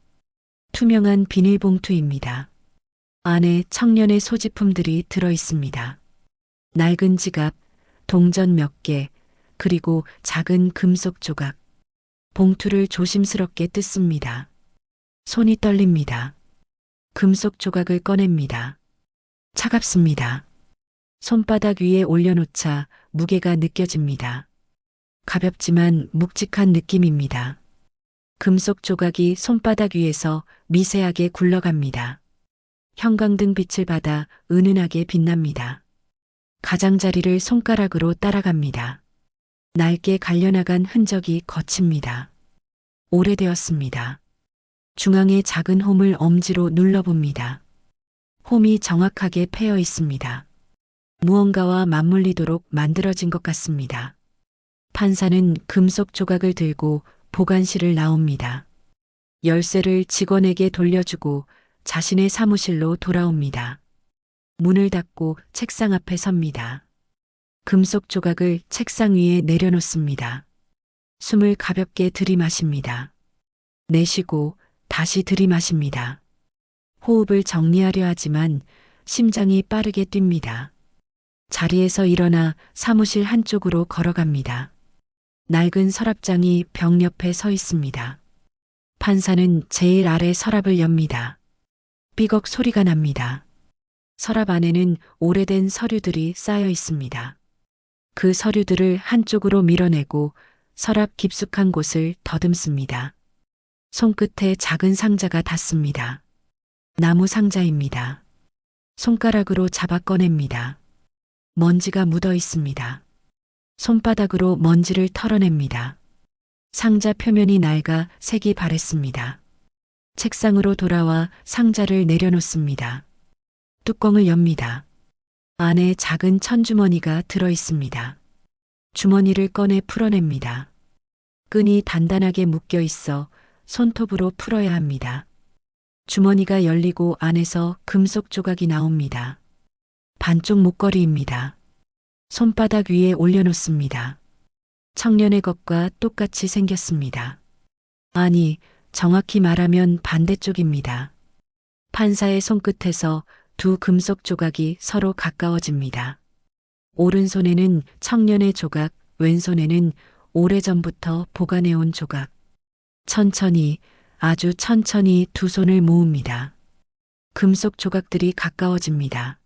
투명한 비닐봉투입니다. 안에 청년의 소지품들이 들어 있습니다. 낡은 지갑, 동전 몇 개, 그리고 작은 금속 조각. 봉투를 조심스럽게 뜯습니다. 손이 떨립니다. 금속 조각을 꺼냅니다. 차갑습니다. 손바닥 위에 올려놓자 무게가 느껴집니다. 가볍지만 묵직한 느낌입니다. 금속 조각이 손바닥 위에서 미세하게 굴러갑니다. 형광등 빛을 받아 은은하게 빛납니다. 가장자리를 손가락으로 따라갑니다. 낡게 갈려나간 흔적이 거칩니다. 오래되었습니다. 중앙에 작은 홈을 엄지로 눌러봅니다. 홈이 정확하게 패여 있습니다. 무언가와 맞물리도록 만들어진 것 같습니다. 판사는 금속 조각을 들고 보관실을 나옵니다. 열쇠를 직원에게 돌려주고 자신의 사무실로 돌아옵니다. 문을 닫고 책상 앞에 섭니다. 금속 조각을 책상 위에 내려놓습니다. 숨을 가볍게 들이마십니다. 내쉬고 다시 들이마십니다. 호흡을 정리하려 하지만 심장이 빠르게 뜁니다. 자리에서 일어나 사무실 한쪽으로 걸어갑니다. 낡은 서랍장이 벽 옆에 서 있습니다. 판사는 제일 아래 서랍을 엽니다. 삐걱 소리가 납니다. 서랍 안에는 오래된 서류들이 쌓여 있습니다. 그 서류들을 한쪽으로 밀어내고 서랍 깊숙한 곳을 더듬습니다. 손끝에 작은 상자가 닿습니다. 나무 상자입니다. 손가락으로 잡아 꺼냅니다. 먼지가 묻어 있습니다. 손바닥으로 먼지를 털어냅니다. 상자 표면이 낡아 색이 바랬습니다. 책상으로 돌아와 상자를 내려놓습니다. 뚜껑을 엽니다. 안에 작은 천주머니가 들어 있습니다. 주머니를 꺼내 풀어냅니다. 끈이 단단하게 묶여 있어 손톱으로 풀어야 합니다. 주머니가 열리고 안에서 금속 조각이 나옵니다. 반쪽 목걸이입니다. 손바닥 위에 올려놓습니다. 청년의 것과 똑같이 생겼습니다. 아니, 정확히 말하면 반대쪽입니다. 판사의 손끝에서 두 금속 조각이 서로 가까워집니다. 오른손에는 청년의 조각, 왼손에는 오래전부터 보관해온 조각. 천천히, 아주 천천히 두 손을 모읍니다. 금속 조각들이 가까워집니다.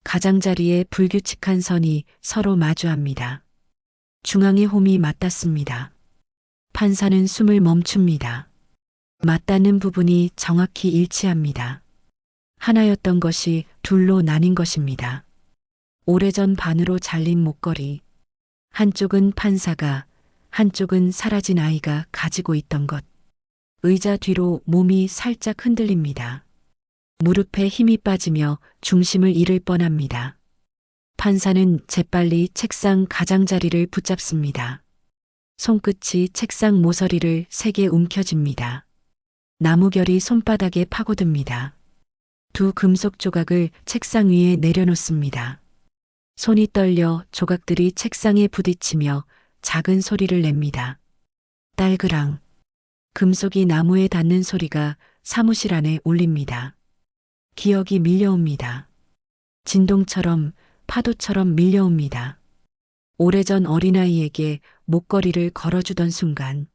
가장자리에 불규칙한 선이 서로 마주합니다. 중앙의 홈이 맞닿습니다. 판사는 숨을 멈춥니다. 맞닿는 부분이 정확히 일치합니다. 하나였던 것이 둘로 나뉜 것입니다. 오래전 반으로 잘린 목걸이. 한쪽은 판사가, 한쪽은 사라진 아이가 가지고 있던 것. 의자 뒤로 몸이 살짝 흔들립니다. 무릎에 힘이 빠지며 중심을 잃을 뻔합니다. 판사는 재빨리 책상 가장자리를 붙잡습니다. 손끝이 책상 모서리를 세게 움켜쥡니다. 나무결이 손바닥에 파고듭니다. 두 금속 조각을 책상 위에 내려놓습니다. 손이 떨려 조각들이 책상에 부딪히며 작은 소리를 냅니다. 딸그랑. 금속이 나무에 닿는 소리가 사무실 안에 울립니다. 기억이 밀려옵니다. 진동처럼 파도처럼 밀려옵니다. 오래전 어린아이에게 목걸이를 걸어주던 순간,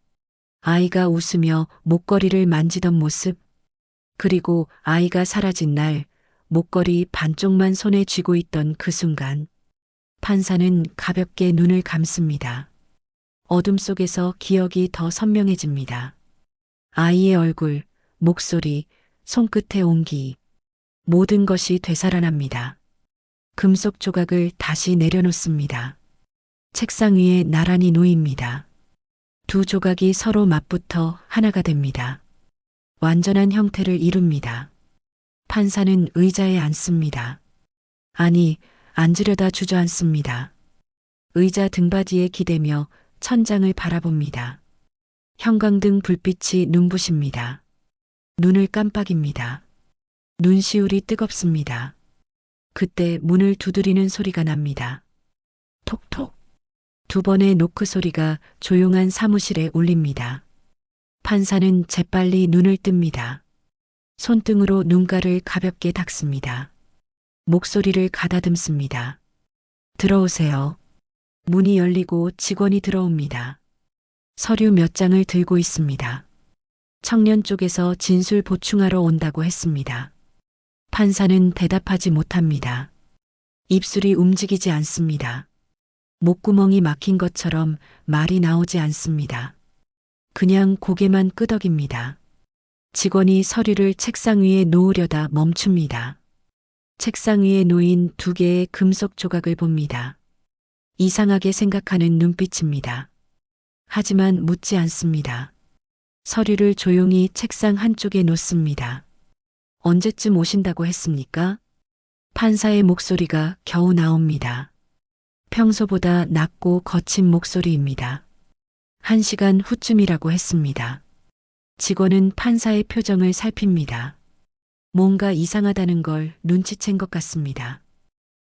아이가 웃으며 목걸이를 만지던 모습, 그리고 아이가 사라진 날 목걸이 반쪽만 손에 쥐고 있던 그 순간, 판사는 가볍게 눈을 감습니다. 어둠 속에서 기억이 더 선명해집니다. 아이의 얼굴, 목소리, 손끝의 온기, 모든 것이 되살아납니다. 금속 조각을 다시 내려놓습니다. 책상 위에 나란히 놓입니다. 두 조각이 서로 맞붙어 하나가 됩니다. 완전한 형태를 이룹니다. 판사는 의자에 앉습니다. 아니, 앉으려다 주저앉습니다. 의자 등받이에 기대며 천장을 바라봅니다. 형광등 불빛이 눈부십니다. 눈을 깜빡입니다. 눈시울이 뜨겁습니다. 그때 문을 두드리는 소리가 납니다. 톡톡. 두 번의 노크 소리가 조용한 사무실에 울립니다. 판사는 재빨리 눈을 뜹니다. 손등으로 눈가를 가볍게 닦습니다. 목소리를 가다듬습니다. 들어오세요. 문이 열리고 직원이 들어옵니다. 서류 몇 장을 들고 있습니다. 청년 쪽에서 진술 보충하러 온다고 했습니다. 판사는 대답하지 못합니다. 입술이 움직이지 않습니다. 목구멍이 막힌 것처럼 말이 나오지 않습니다. 그냥 고개만 끄덕입니다. 직원이 서류를 책상 위에 놓으려다 멈춥니다. 책상 위에 놓인 두 개의 금속 조각을 봅니다. 이상하게 생각하는 눈빛입니다. 하지만 묻지 않습니다. 서류를 조용히 책상 한쪽에 놓습니다. 언제쯤 오신다고 했습니까? 판사의 목소리가 겨우 나옵니다. 평소보다 낮고 거친 목소리입니다. 1시간 후쯤이라고 했습니다. 직원은 판사의 표정을 살핍니다. 뭔가 이상하다는 걸 눈치챈 것 같습니다.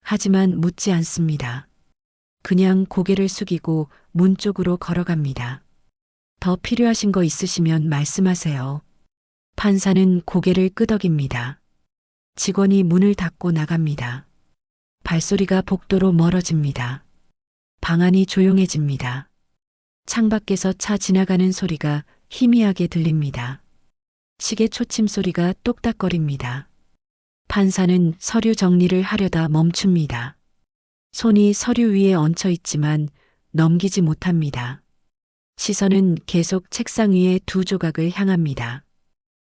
하지만 묻지 않습니다. 그냥 고개를 숙이고 문 쪽으로 걸어갑니다. 더 필요하신 거 있으시면 말씀하세요. 판사는 고개를 끄덕입니다. 직원이 문을 닫고 나갑니다. 발소리가 복도로 멀어집니다. 방 안이 조용해집니다. 창밖에서 차 지나가는 소리가 희미하게 들립니다. 시계 초침 소리가 똑딱거립니다. 판사는 서류 정리를 하려다 멈춥니다. 손이 서류 위에 얹혀 있지만 넘기지 못합니다. 시선은 계속 책상 위의 두 조각을 향합니다.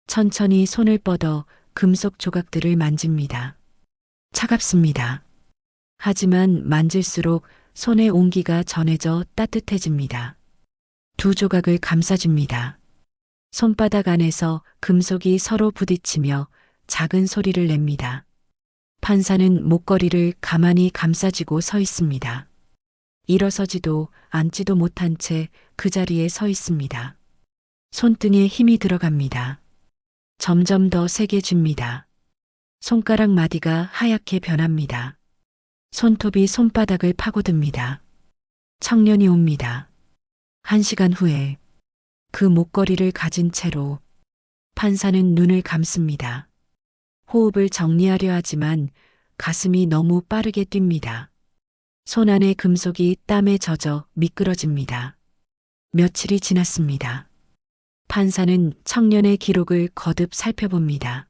천천히 손을 뻗어 금속 조각들을 만집니다. 차갑습니다. 하지만 만질수록 손의 온기가 전해져 따뜻해집니다. 두 조각을 감싸줍니다. 손바닥 안에서 금속이 서로 부딪히며 작은 소리를 냅니다. 판사는 목걸이를 가만히 감싸쥐고 서 있습니다. 일어서지도 앉지도 못한 채 그 자리에 서 있습니다. 손등에 힘이 들어갑니다. 점점 더 세게 줍니다. 손가락 마디가 하얗게 변합니다. 손톱이 손바닥을 파고듭니다. 청년이 옵니다. 1시간 후에 그 목걸이를 가진 채로 판사는 눈을 감습니다. 호흡을 정리하려 하지만 가슴이 너무 빠르게 뜁니다. 손 안의 금속이 땀에 젖어 미끄러집니다. 며칠이 지났습니다. 판사는 청년의 기록을 거듭 살펴봅니다.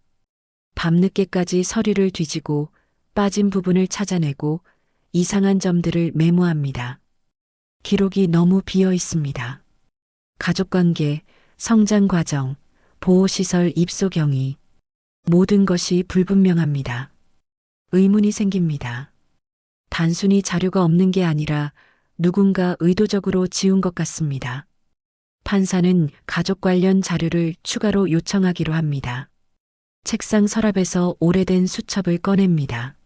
밤늦게까지 서류를 뒤지고 빠진 부분을 찾아내고 이상한 점들을 메모합니다. 기록이 너무 비어 있습니다. 가족관계, 성장 과정, 보호시설 입소 경위, 모든 것이 불분명합니다. 의문이 생깁니다. 단순히 자료가 없는 게 아니라 누군가 의도적으로 지운 것 같습니다. 판사는 가족 관련 자료를 추가로 요청하기로 합니다. 책상 서랍에서 오래된 수첩을 꺼냅니다.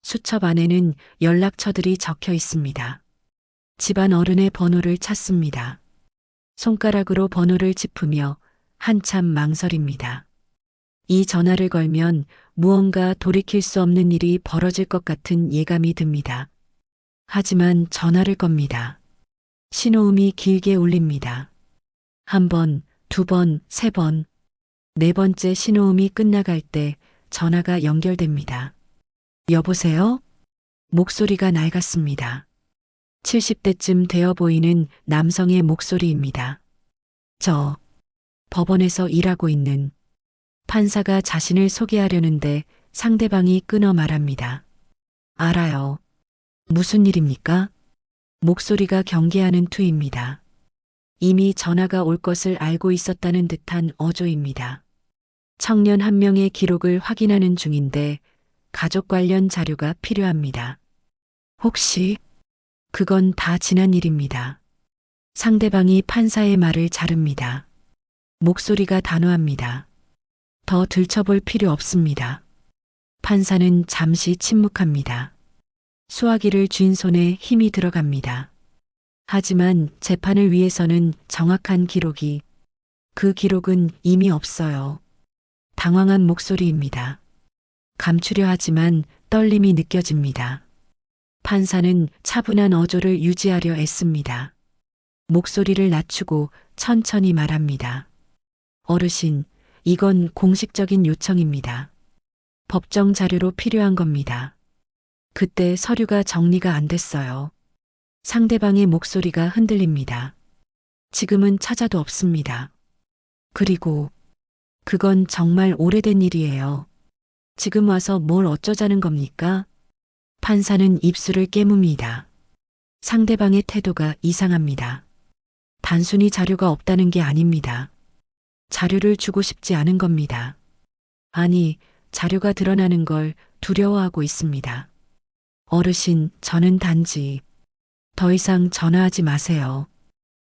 수첩 안에는 연락처들이 적혀 있습니다. 집안 어른의 번호를 찾습니다. 손가락으로 번호를 짚으며 한참 망설입니다. 이 전화를 걸면 무언가 돌이킬 수 없는 일이 벌어질 것 같은 예감이 듭니다. 하지만 전화를 겁니다. 신호음이 길게 울립니다. 한 번, 두 번, 세 번. 네 번째 신호음이 끝나갈 때 전화가 연결됩니다. 여보세요? 목소리가 낡았습니다. 70대쯤 되어 보이는 남성의 목소리입니다. 저 법원에서 일하고 있는 판사가 자신을 소개하려는데 상대방이 끊어 말합니다. 알아요. 무슨 일입니까? 목소리가 경계하는 투입니다. 이미 전화가 올 것을 알고 있었다는 듯한 어조입니다. 청년 한 명의 기록을 확인하는 중인데 가족 관련 자료가 필요합니다. 혹시 그건 다 지난 일입니다. 상대방이 판사의 말을 자릅니다. 목소리가 단호합니다. 더 들춰볼 필요 없습니다. 판사는 잠시 침묵합니다. 수화기를 쥔 손에 힘이 들어갑니다. 하지만 재판을 위해서는 정확한 기록이, 그 기록은 이미 없어요. 당황한 목소리입니다. 감추려 하지만 떨림이 느껴집니다. 판사는 차분한 어조를 유지하려 애씁니다. 목소리를 낮추고 천천히 말합니다. 어르신, 이건 공식적인 요청입니다. 법정 자료로 필요한 겁니다. 그때 서류가 정리가 안 됐어요. 상대방의 목소리가 흔들립니다. 지금은 찾아도 없습니다. 그리고 그건 정말 오래된 일이에요. 지금 와서 뭘 어쩌자는 겁니까? 판사는 입술을 깨뭅니다. 상대방의 태도가 이상합니다. 단순히 자료가 없다는 게 아닙니다. 자료를 주고 싶지 않은 겁니다. 아니, 자료가 드러나는 걸 두려워하고 있습니다. 어르신, 저는 단지 더 이상 전화하지 마세요.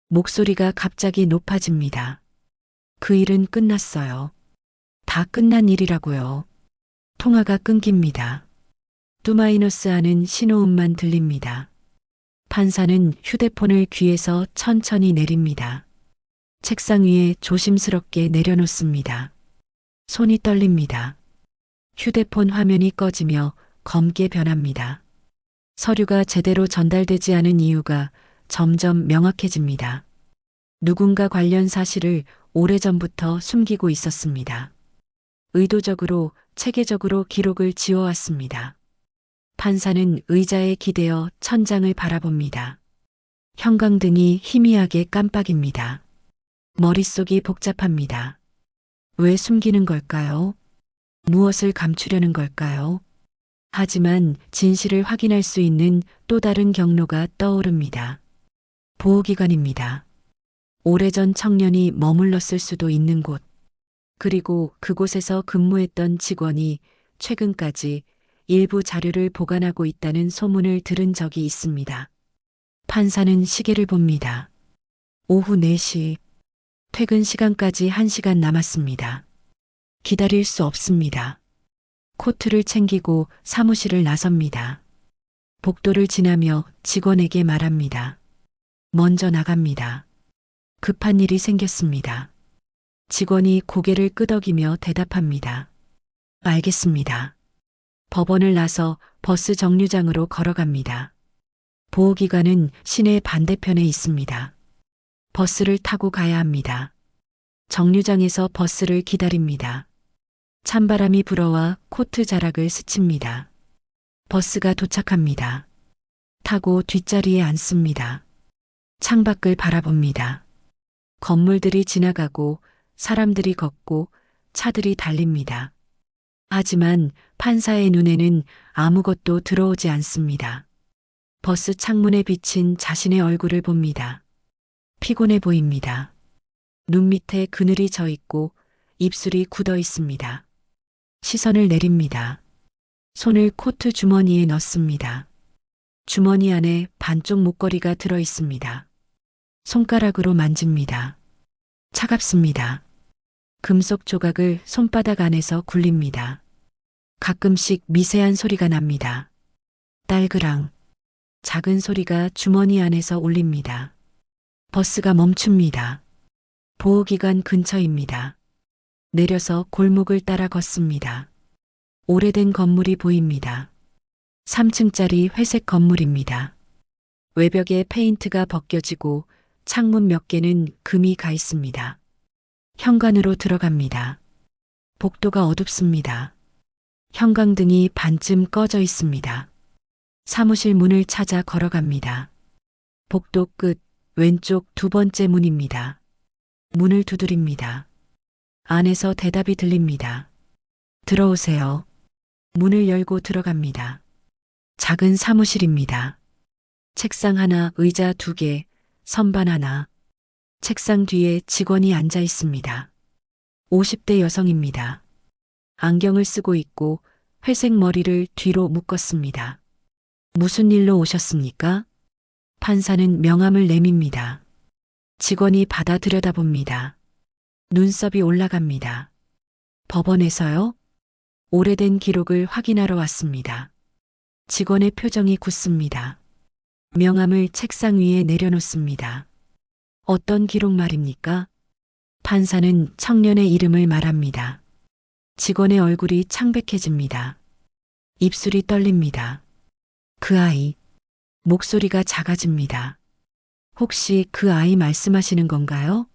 목소리가 갑자기 높아집니다. 그 일은 끝났어요. 다 끝난 일이라고요. 통화가 끊깁니다. 뚜마이너스 하는 신호음만 들립니다. 판사는 휴대폰을 귀에서 천천히 내립니다. 책상 위에 조심스럽게 내려놓습니다. 손이 떨립니다. 휴대폰 화면이 꺼지며 검게 변합니다. 서류가 제대로 전달되지 않은 이유가 점점 명확해집니다. 누군가 관련 사실을 오래전부터 숨기고 있었습니다. 의도적으로, 체계적으로 기록을 지워왔습니다. 판사는 의자에 기대어 천장을 바라봅니다. 형광등이 희미하게 깜빡입니다. 머릿속이 복잡합니다. 왜 숨기는 걸까요? 무엇을 감추려는 걸까요? 하지만 진실을 확인할 수 있는 또 다른 경로가 떠오릅니다. 보호기관입니다. 오래전 청년이 머물렀을 수도 있는 곳. 그리고 그곳에서 근무했던 직원이 최근까지 일부 자료를 보관하고 있다는 소문을 들은 적이 있습니다. 판사는 시계를 봅니다. 오후 4시. 퇴근 시간까지 1시간 남았습니다. 기다릴 수 없습니다. 코트를 챙기고 사무실을 나섭니다. 복도를 지나며 직원에게 말합니다. 먼저 나갑니다. 급한 일이 생겼습니다. 직원이 고개를 끄덕이며 대답합니다. 알겠습니다. 법원을 나서 버스 정류장으로 걸어갑니다. 보호기관은 시내 반대편에 있습니다. 버스를 타고 가야 합니다. 정류장에서 버스를 기다립니다. 찬바람이 불어와 코트 자락을 스칩니다. 버스가 도착합니다. 타고 뒷자리에 앉습니다. 창밖을 바라봅니다. 건물들이 지나가고 사람들이 걷고 차들이 달립니다. 하지만 판사의 눈에는 아무것도 들어오지 않습니다. 버스 창문에 비친 자신의 얼굴을 봅니다. 피곤해 보입니다. 눈 밑에 그늘이 져 있고 입술이 굳어 있습니다. 시선을 내립니다. 손을 코트 주머니에 넣습니다. 주머니 안에 반쪽 목걸이가 들어 있습니다. 손가락으로 만집니다. 차갑습니다. 금속 조각을 손바닥 안에서 굴립니다. 가끔씩 미세한 소리가 납니다. 딸그랑. 작은 소리가 주머니 안에서 울립니다. 버스가 멈춥니다. 보호기관 근처입니다. 내려서 골목을 따라 걷습니다. 오래된 건물이 보입니다. 3층짜리 회색 건물입니다. 외벽에 페인트가 벗겨지고 창문 몇 개는 금이 가 있습니다. 현관으로 들어갑니다. 복도가 어둡습니다. 형광등이 반쯤 꺼져 있습니다. 사무실 문을 찾아 걸어갑니다. 복도 끝 왼쪽 두 번째 문입니다. 문을 두드립니다. 안에서 대답이 들립니다. 들어오세요. 문을 열고 들어갑니다. 작은 사무실입니다. 책상 하나, 의자 2개, 선반 하나. 책상 뒤에 직원이 앉아 있습니다. 50대 여성입니다. 안경을 쓰고 있고 회색 머리를 뒤로 묶었습니다. 무슨 일로 오셨습니까? 판사는 명함을 내밉니다. 직원이 받아 들여다봅니다. 눈썹이 올라갑니다. 법원에서요? 오래된 기록을 확인하러 왔습니다. 직원의 표정이 굳습니다. 명함을 책상 위에 내려놓습니다. 어떤 기록 말입니까? 판사는 청년의 이름을 말합니다. 직원의 얼굴이 창백해집니다. 입술이 떨립니다. 그 아이. 목소리가 작아집니다. 혹시 그 아이 말씀하시는 건가요?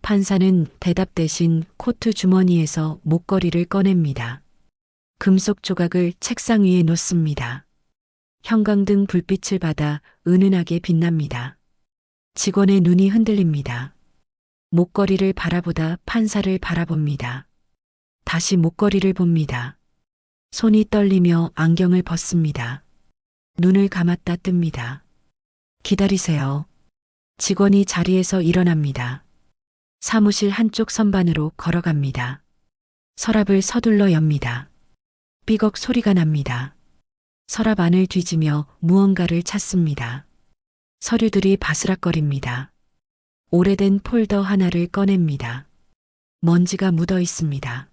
판사는 대답 대신 코트 주머니에서 목걸이를 꺼냅니다. 금속 조각을 책상 위에 놓습니다. 형광등 불빛을 받아 은은하게 빛납니다. 직원의 눈이 흔들립니다. 목걸이를 바라보다 판사를 바라봅니다. 다시 목걸이를 봅니다. 손이 떨리며 안경을 벗습니다. 눈을 감았다 뜹니다. 기다리세요. 직원이 자리에서 일어납니다. 사무실 한쪽 선반으로 걸어갑니다. 서랍을 서둘러 엽니다. 삐걱 소리가 납니다. 서랍 안을 뒤지며 무언가를 찾습니다. 서류들이 바스락거립니다. 오래된 폴더 하나를 꺼냅니다. 먼지가 묻어 있습니다.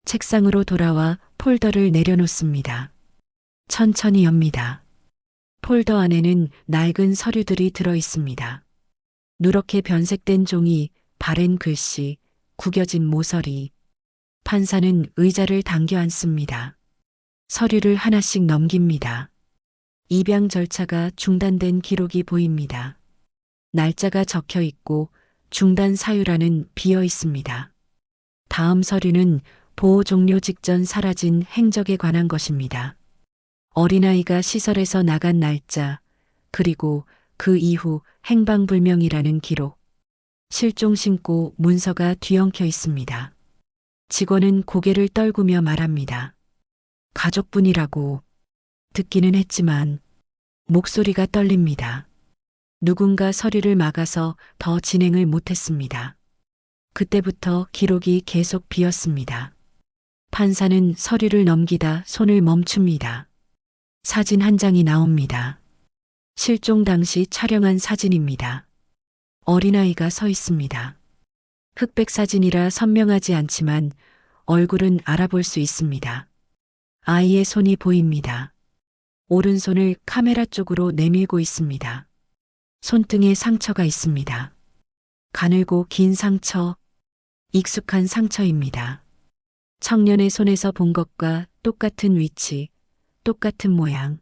책상으로 돌아와 폴더를 내려놓습니다. 천천히 엽니다. 폴더 안에는 낡은 서류들이 들어 있습니다. 누렇게 변색된 종이, 바랜 글씨, 구겨진 모서리. 판사는 의자를 당겨 앉습니다. 서류를 하나씩 넘깁니다. 입양 절차가 중단된 기록이 보입니다. 날짜가 적혀 있고 중단 사유라는 비어 있습니다. 다음 서류는 보호 종료 직전 사라진 행적에 관한 것입니다. 어린아이가 시설에서 나간 날짜, 그리고 그 이후 행방불명이라는 기록. 실종 신고 문서가 뒤엉켜 있습니다. 직원은 고개를 떨구며 말합니다. 가족분이라고. 듣기는 했지만 목소리가 떨립니다. 누군가 서류를 막아서 더 진행을 못했습니다. 그때부터 기록이 계속 비었습니다. 판사는 서류를 넘기다 손을 멈춥니다. 사진 한 장이 나옵니다. 실종 당시 촬영한 사진입니다. 어린아이가 서 있습니다. 흑백 사진이라 선명하지 않지만 얼굴은 알아볼 수 있습니다. 아이의 손이 보입니다. 오른손을 카메라 쪽으로 내밀고 있습니다. 손등에 상처가 있습니다. 가늘고 긴 상처, 익숙한 상처입니다. 청년의 손에서 본 것과 똑같은 위치, 똑같은 모양.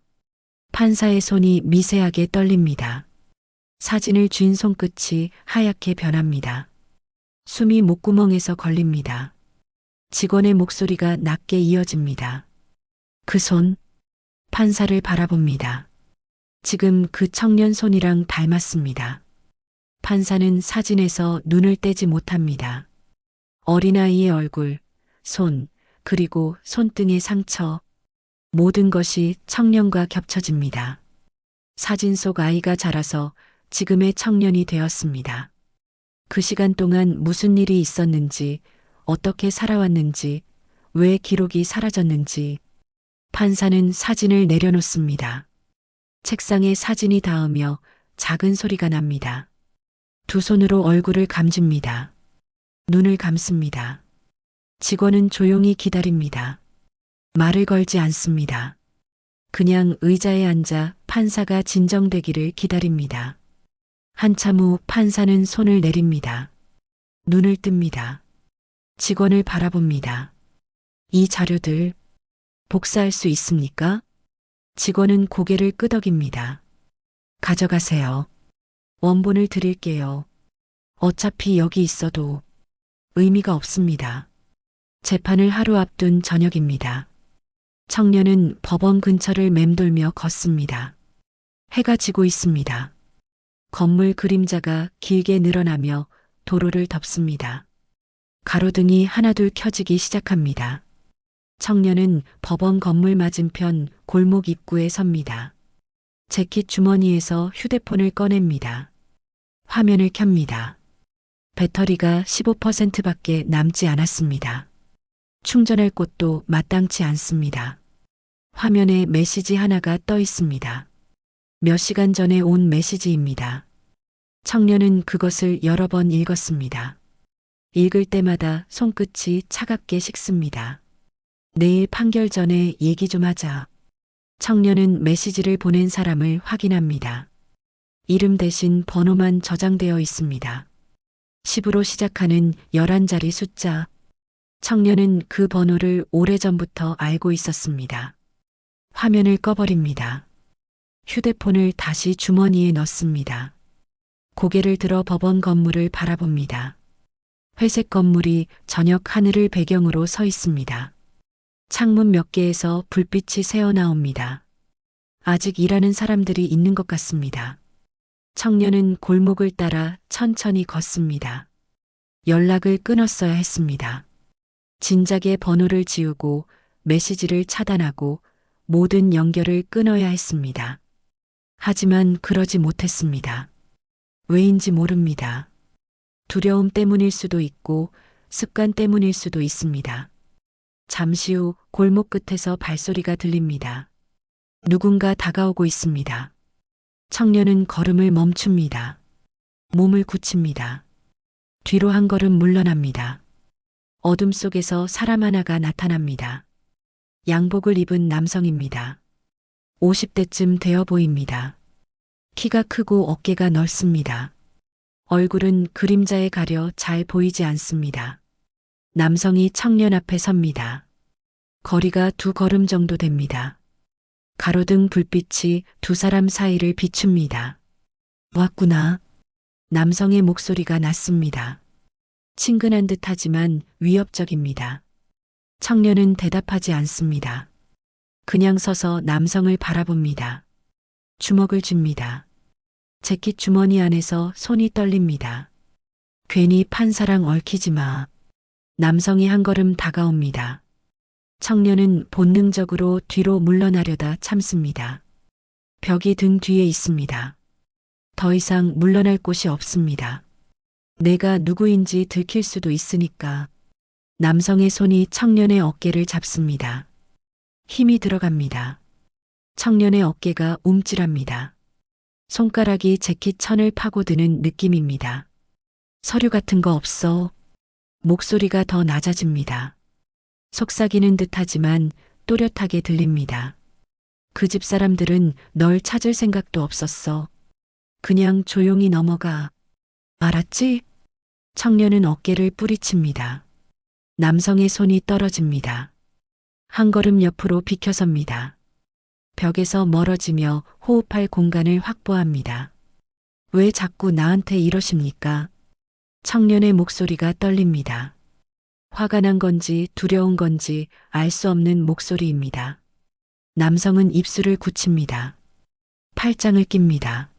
판사의 손이 미세하게 떨립니다. 사진을 쥔 손끝이 하얗게 변합니다. 숨이 목구멍에서 걸립니다. 직원의 목소리가 낮게 이어집니다. 그 손, 판사를 바라봅니다. 지금 그 청년 손이랑 닮았습니다. 판사는 사진에서 눈을 떼지 못합니다. 어린아이의 얼굴, 손, 그리고 손등의 상처, 모든 것이 청년과 겹쳐집니다. 사진 속 아이가 자라서 지금의 청년이 되었습니다. 그 시간 동안 무슨 일이 있었는지, 어떻게 살아왔는지, 왜 기록이 사라졌는지. 판사는 사진을 내려놓습니다. 책상에 사진이 닿으며 작은 소리가 납니다. 두 손으로 얼굴을 감집니다. 눈을 감습니다. 직원은 조용히 기다립니다. 말을 걸지 않습니다. 그냥 의자에 앉아 판사가 진정되기를 기다립니다. 한참 후 판사는 손을 내립니다. 눈을 뜹니다. 직원을 바라봅니다. 이 자료들 복사할 수 있습니까? 직원은 고개를 끄덕입니다. 가져가세요. 원본을 드릴게요. 어차피 여기 있어도 의미가 없습니다. 재판을 하루 앞둔 저녁입니다. 청년은 법원 근처를 맴돌며 걷습니다. 해가 지고 있습니다. 건물 그림자가 길게 늘어나며 도로를 덮습니다. 가로등이 하나둘 켜지기 시작합니다. 청년은 법원 건물 맞은편 골목 입구에 섭니다. 재킷 주머니에서 휴대폰을 꺼냅니다. 화면을 켭니다. 배터리가 15%밖에 남지 않았습니다. 충전할 곳도 마땅치 않습니다. 화면에 메시지 하나가 떠 있습니다. 몇 시간 전에 온 메시지입니다. 청년은 그것을 여러 번 읽었습니다. 읽을 때마다 손끝이 차갑게 식습니다. 내일 판결 전에 얘기 좀 하자. 청년은 메시지를 보낸 사람을 확인합니다. 이름 대신 번호만 저장되어 있습니다. 10으로 시작하는 11자리 숫자. 청년은 그 번호를 오래전부터 알고 있었습니다. 화면을 꺼버립니다. 휴대폰을 다시 주머니에 넣습니다. 고개를 들어 법원 건물을 바라봅니다. 회색 건물이 저녁 하늘을 배경으로 서 있습니다. 창문 몇 개에서 불빛이 새어나옵니다. 아직 일하는 사람들이 있는 것 같습니다. 청년은 골목을 따라 천천히 걷습니다. 연락을 끊었어야 했습니다. 진작에 번호를 지우고 메시지를 차단하고 모든 연결을 끊어야 했습니다. 하지만 그러지 못했습니다. 왜인지 모릅니다. 두려움 때문일 수도 있고 습관 때문일 수도 있습니다. 잠시 후 골목 끝에서 발소리가 들립니다. 누군가 다가오고 있습니다. 청년은 걸음을 멈춥니다. 몸을 굳힙니다. 뒤로 한 걸음 물러납니다. 어둠 속에서 사람 하나가 나타납니다. 양복을 입은 남성입니다. 50대쯤 되어 보입니다. 키가 크고 어깨가 넓습니다. 얼굴은 그림자에 가려 잘 보이지 않습니다. 남성이 청년 앞에 섭니다. 거리가 2걸음 정도 됩니다. 가로등 불빛이 두 사람 사이를 비춥니다. 왔구나. 남성의 목소리가 낮습니다. 친근한 듯하지만 위협적입니다. 청년은 대답하지 않습니다. 그냥 서서 남성을 바라봅니다. 주먹을 줍니다. 재킷 주머니 안에서 손이 떨립니다. 괜히 판사랑 얽히지 마. 남성이 한 걸음 다가옵니다. 청년은 본능적으로 뒤로 물러나려다 참습니다. 벽이 등 뒤에 있습니다. 더 이상 물러날 곳이 없습니다. 내가 누구인지 들킬 수도 있으니까. 남성의 손이 청년의 어깨를 잡습니다. 힘이 들어갑니다. 청년의 어깨가 움찔합니다. 손가락이 재킷 천을 파고드는 느낌입니다. 서류 같은 거 없어. 목소리가 더 낮아집니다. 속삭이는 듯하지만 또렷하게 들립니다. 그 집 사람들은 널 찾을 생각도 없었어. 그냥 조용히 넘어가. 알았지? 청년은 어깨를 뿌리칩니다. 남성의 손이 떨어집니다. 한 걸음 옆으로 비켜섭니다. 벽에서 멀어지며 호흡할 공간을 확보합니다. 왜 자꾸 나한테 이러십니까? 청년의 목소리가 떨립니다. 화가 난 건지 두려운 건지 알 수 없는 목소리입니다. 남성은 입술을 굳힙니다. 팔짱을 낍니다.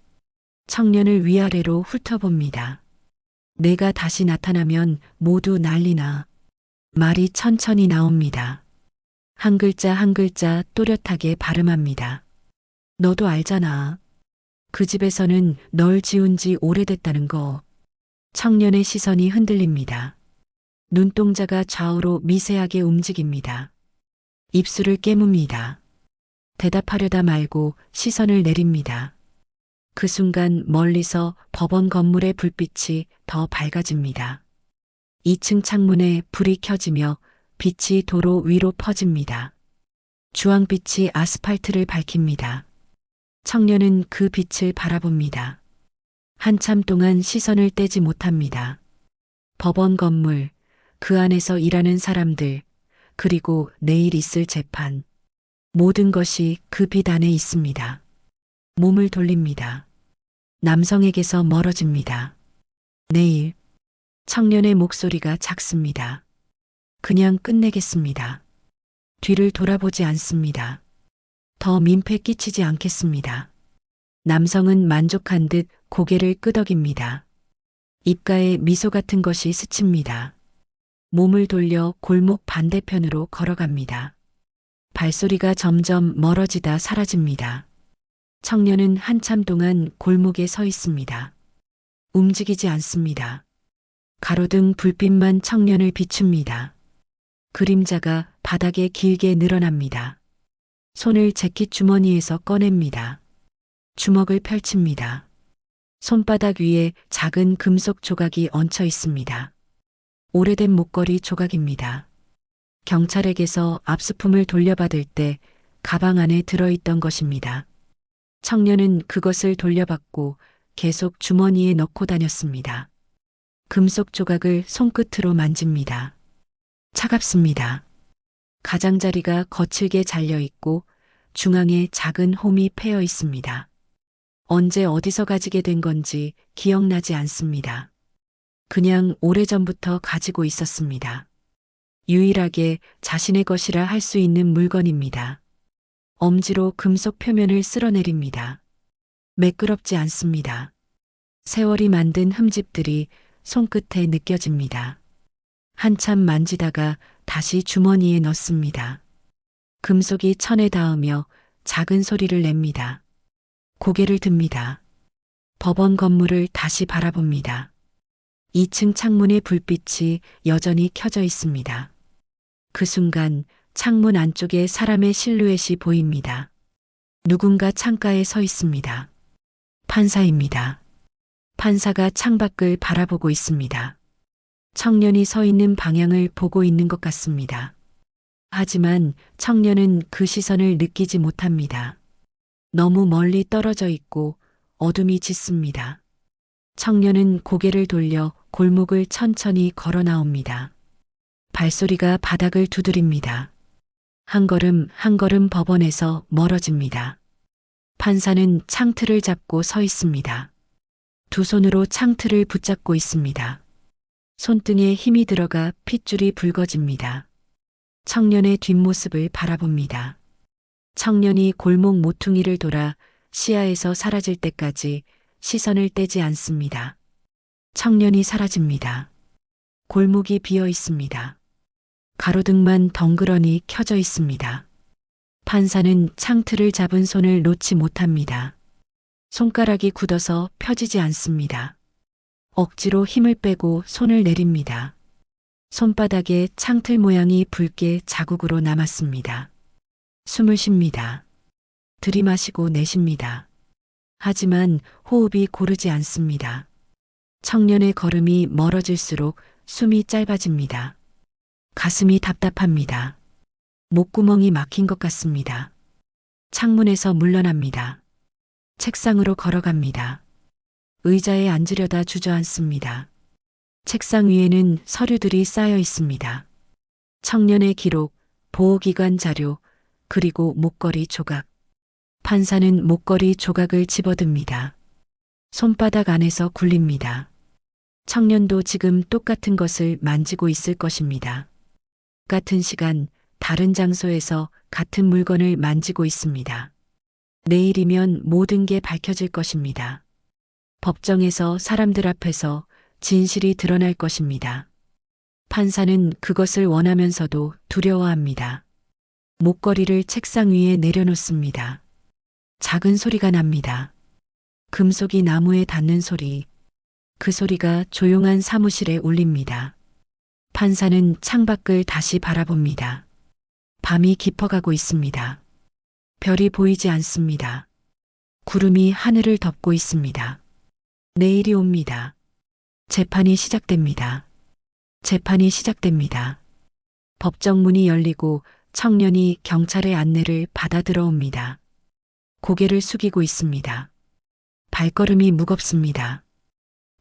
청년을 위아래로 훑어봅니다. 내가 다시 나타나면 모두 난리나. 말이 천천히 나옵니다. 한 글자 한 글자 또렷하게 발음합니다. 너도 알잖아. 그 집에서는 널 지운 지 오래됐다는 거. 청년의 시선이 흔들립니다. 눈동자가 좌우로 미세하게 움직입니다. 입술을 깨뭅니다. 대답하려다 말고 시선을 내립니다. 그 순간 멀리서 법원 건물의 불빛이 더 밝아집니다. 2층 창문에 불이 켜지며 빛이 도로 위로 퍼집니다. 주황빛이 아스팔트를 밝힙니다. 청년은 그 빛을 바라봅니다. 한참 동안 시선을 떼지 못합니다. 법원 건물, 그 안에서 일하는 사람들, 그리고 내일 있을 재판. 모든 것이 그 빛 안에 있습니다. 몸을 돌립니다. 남성에게서 멀어집니다. 내일. 청년의 목소리가 작습니다. 그냥 끝내겠습니다. 뒤를 돌아보지 않습니다. 더 민폐 끼치지 않겠습니다. 남성은 만족한 듯 고개를 끄덕입니다. 입가에 미소 같은 것이 스칩니다. 몸을 돌려 골목 반대편으로 걸어갑니다. 발소리가 점점 멀어지다 사라집니다. 청년은 한참 동안 골목에 서 있습니다. 움직이지 않습니다. 가로등 불빛만 청년을 비춥니다. 그림자가 바닥에 길게 늘어납니다. 손을 재킷 주머니에서 꺼냅니다. 주먹을 펼칩니다. 손바닥 위에 작은 금속 조각이 얹혀 있습니다. 오래된 목걸이 조각입니다. 경찰에게서 압수품을 돌려받을 때 가방 안에 들어있던 것입니다. 청년은 그것을 돌려받고 계속 주머니에 넣고 다녔습니다. 금속 조각을 손끝으로 만집니다. 차갑습니다. 가장자리가 거칠게 잘려있고 중앙에 작은 홈이 패여 있습니다. 언제 어디서 가지게 된 건지 기억나지 않습니다. 그냥 오래전부터 가지고 있었습니다. 유일하게 자신의 것이라 할 수 있는 물건입니다. 엄지로 금속 표면을 쓸어내립니다. 매끄럽지 않습니다. 세월이 만든 흠집들이 손끝에 느껴집니다. 한참 만지다가 다시 주머니에 넣습니다. 금속이 천에 닿으며 작은 소리를 냅니다. 고개를 듭니다. 법원 건물을 다시 바라봅니다. 2층 창문의 불빛이 여전히 켜져 있습니다. 그 순간 창문 안쪽에 사람의 실루엣이 보입니다. 누군가 창가에 서 있습니다. 판사입니다. 판사가 창밖을 바라보고 있습니다. 청년이 서 있는 방향을 보고 있는 것 같습니다. 하지만 청년은 그 시선을 느끼지 못합니다. 너무 멀리 떨어져 있고 어둠이 짙습니다. 청년은 고개를 돌려 골목을 천천히 걸어 나옵니다. 발소리가 바닥을 두드립니다. 한 걸음 한 걸음 법원에서 멀어집니다. 판사는 창틀을 잡고 서 있습니다. 두 손으로 창틀을 붙잡고 있습니다. 손등에 힘이 들어가 핏줄이 붉어집니다. 청년의 뒷모습을 바라봅니다. 청년이 골목 모퉁이를 돌아 시야에서 사라질 때까지 시선을 떼지 않습니다. 청년이 사라집니다. 골목이 비어 있습니다. 가로등만 덩그러니 켜져 있습니다. 판사는 창틀을 잡은 손을 놓지 못합니다. 손가락이 굳어서 펴지지 않습니다. 억지로 힘을 빼고 손을 내립니다. 손바닥에 창틀 모양이 붉게 자국으로 남았습니다. 숨을 쉽니다. 들이마시고 내쉽니다. 하지만 호흡이 고르지 않습니다. 청년의 걸음이 멀어질수록 숨이 짧아집니다. 가슴이 답답합니다. 목구멍이 막힌 것 같습니다. 창문에서 물러납니다. 책상으로 걸어갑니다. 의자에 앉으려다 주저앉습니다. 책상 위에는 서류들이 쌓여 있습니다. 청년의 기록, 보호기관 자료, 그리고 목걸이 조각. 판사는 목걸이 조각을 집어듭니다. 손바닥 안에서 굴립니다. 청년도 지금 똑같은 것을 만지고 있을 것입니다. 같은 시간, 다른 장소에서 같은 물건을 만지고 있습니다. 내일이면 모든 게 밝혀질 것입니다. 법정에서 사람들 앞에서 진실이 드러날 것입니다. 판사는 그것을 원하면서도 두려워합니다. 목걸이를 책상 위에 내려놓습니다. 작은 소리가 납니다. 금속이 나무에 닿는 소리. 그 소리가 조용한 사무실에 울립니다. 판사는 창밖을 다시 바라봅니다. 밤이 깊어가고 있습니다. 별이 보이지 않습니다. 구름이 하늘을 덮고 있습니다. 내일이 옵니다. 재판이 시작됩니다. 재판이 시작됩니다. 법정 문이 열리고 청년이 경찰의 안내를 받아 들어옵니다. 고개를 숙이고 있습니다. 발걸음이 무겁습니다.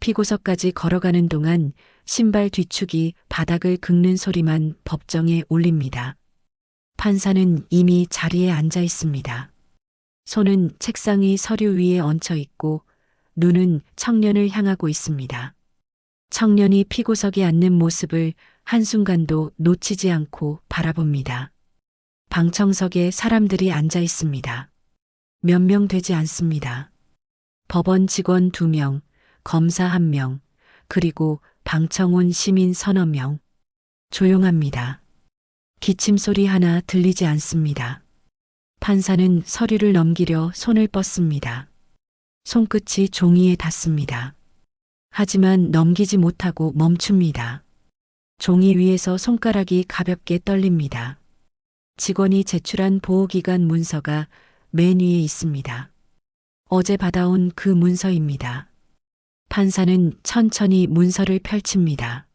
피고서까지 걸어가는 동안 신발 뒤축이 바닥을 긁는 소리만 법정에 울립니다. 판사는 이미 자리에 앉아 있습니다. 손은 책상 위 서류 위에 얹혀 있고 눈은 청년을 향하고 있습니다. 청년이 피고석에 앉는 모습을 한순간도 놓치지 않고 바라봅니다. 방청석에 사람들이 앉아 있습니다. 몇 명 되지 않습니다. 법원 직원 2명, 검사 1명, 그리고 방청 온 시민 서너 명. 조용합니다. 기침 소리 하나 들리지 않습니다. 판사는 서류를 넘기려 손을 뻗습니다. 손끝이 종이에 닿습니다. 하지만 넘기지 못하고 멈춥니다. 종이 위에서 손가락이 가볍게 떨립니다. 직원이 제출한 보호기간 문서가 맨 위에 있습니다. 어제 받아온 그 문서입니다. 판사는 천천히 문서를 펼칩니다.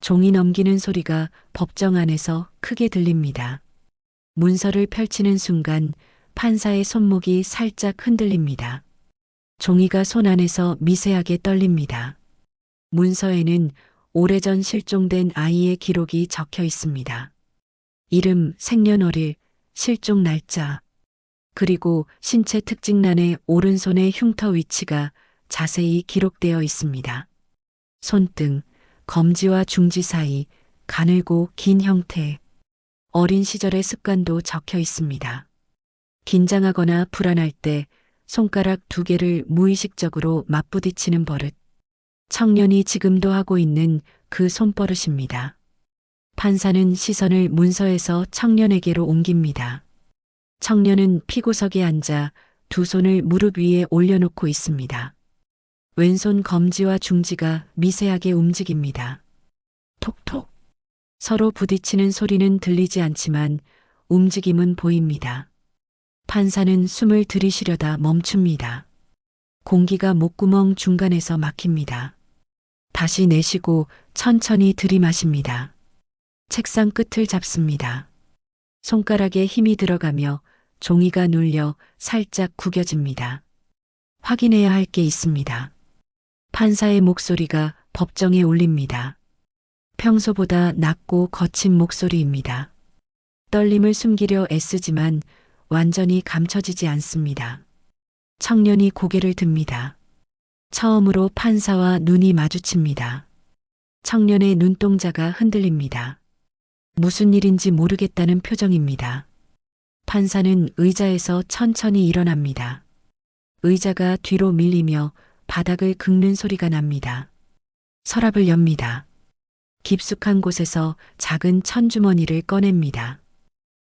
종이 넘기는 소리가 법정 안에서 크게 들립니다. 문서를 펼치는 순간 판사의 손목이 살짝 흔들립니다. 종이가 손 안에서 미세하게 떨립니다. 문서에는 오래전 실종된 아이의 기록이 적혀 있습니다. 이름, 생년월일, 실종 날짜, 그리고 신체 특징란의 오른손의 흉터 위치가 자세히 기록되어 있습니다. 손등, 검지와 중지 사이, 가늘고 긴 형태, 어린 시절의 습관도 적혀 있습니다. 긴장하거나 불안할 때 손가락 2개를 무의식적으로 맞부딪히는 버릇. 청년이 지금도 하고 있는 그 손버릇입니다. 판사는 시선을 문서에서 청년에게로 옮깁니다. 청년은 피고석에 앉아 2 손을 무릎 위에 올려놓고 있습니다. 왼손 검지와 중지가 미세하게 움직입니다. 톡톡. 서로 부딪히는 소리는 들리지 않지만 움직임은 보입니다. 판사는 숨을 들이쉬려다 멈춥니다. 공기가 목구멍 중간에서 막힙니다. 다시 내쉬고 천천히 들이마십니다. 책상 끝을 잡습니다. 손가락에 힘이 들어가며 종이가 눌려 살짝 구겨집니다. 확인해야 할 게 있습니다. 판사의 목소리가 법정에 울립니다. 평소보다 낮고 거친 목소리입니다. 떨림을 숨기려 애쓰지만 완전히 감춰지지 않습니다. 청년이 고개를 듭니다. 처음으로 판사와 눈이 마주칩니다. 청년의 눈동자가 흔들립니다. 무슨 일인지 모르겠다는 표정입니다. 판사는 의자에서 천천히 일어납니다. 의자가 뒤로 밀리며 바닥을 긁는 소리가 납니다. 서랍을 엽니다. 깊숙한 곳에서 작은 천주머니를 꺼냅니다.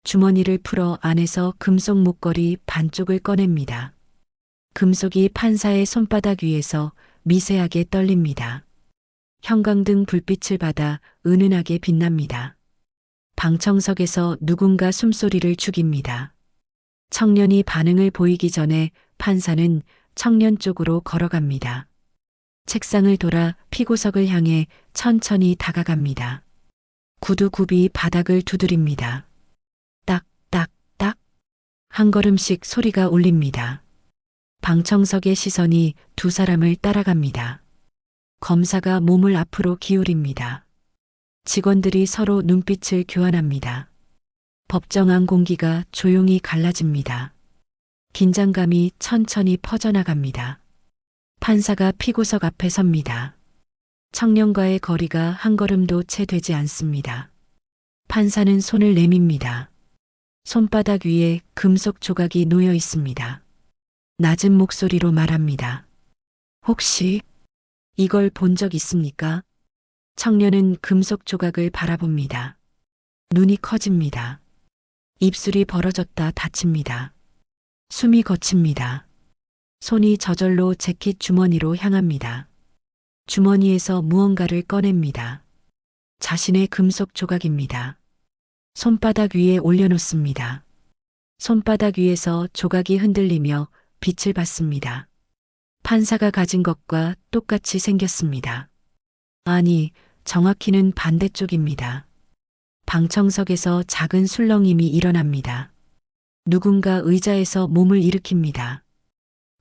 주머니를 풀어 안에서 금속 목걸이 반쪽을 꺼냅니다. 금속이 판사의 손바닥 위에서 미세하게 떨립니다. 형광등 불빛을 받아 은은하게 빛납니다. 방청석에서 누군가 숨소리를 죽입니다. 청년이 반응을 보이기 전에 판사는 청년 쪽으로 걸어갑니다. 책상을 돌아 피고석을 향해 천천히 다가갑니다. 구두굽이 바닥을 두드립니다. 딱, 딱, 딱. 한 걸음씩 소리가 울립니다. 방청석의 시선이 2 사람을 따라갑니다. 검사가 몸을 앞으로 기울입니다. 직원들이 서로 눈빛을 교환합니다. 법정 안 공기가 조용히 갈라집니다. 긴장감이 천천히 퍼져나갑니다. 판사가 피고석 앞에 섭니다. 청년과의 거리가 한 걸음도 채 되지 않습니다. 판사는 손을 내밉니다. 손바닥 위에 금속 조각이 놓여 있습니다. 낮은 목소리로 말합니다. 혹시 이걸 본 적 있습니까? 청년은 금속 조각을 바라봅니다. 눈이 커집니다. 입술이 벌어졌다 닫힙니다. 숨이 거칩니다. 손이 저절로 재킷 주머니로 향합니다. 주머니에서 무언가를 꺼냅니다. 자신의 금속 조각입니다. 손바닥 위에 올려놓습니다. 손바닥 위에서 조각이 흔들리며 빛을 받습니다. 판사가 가진 것과 똑같이 생겼습니다. 아니, 정확히는 반대쪽입니다. 방청석에서 작은 술렁임이 일어납니다. 누군가 의자에서 몸을 일으킵니다.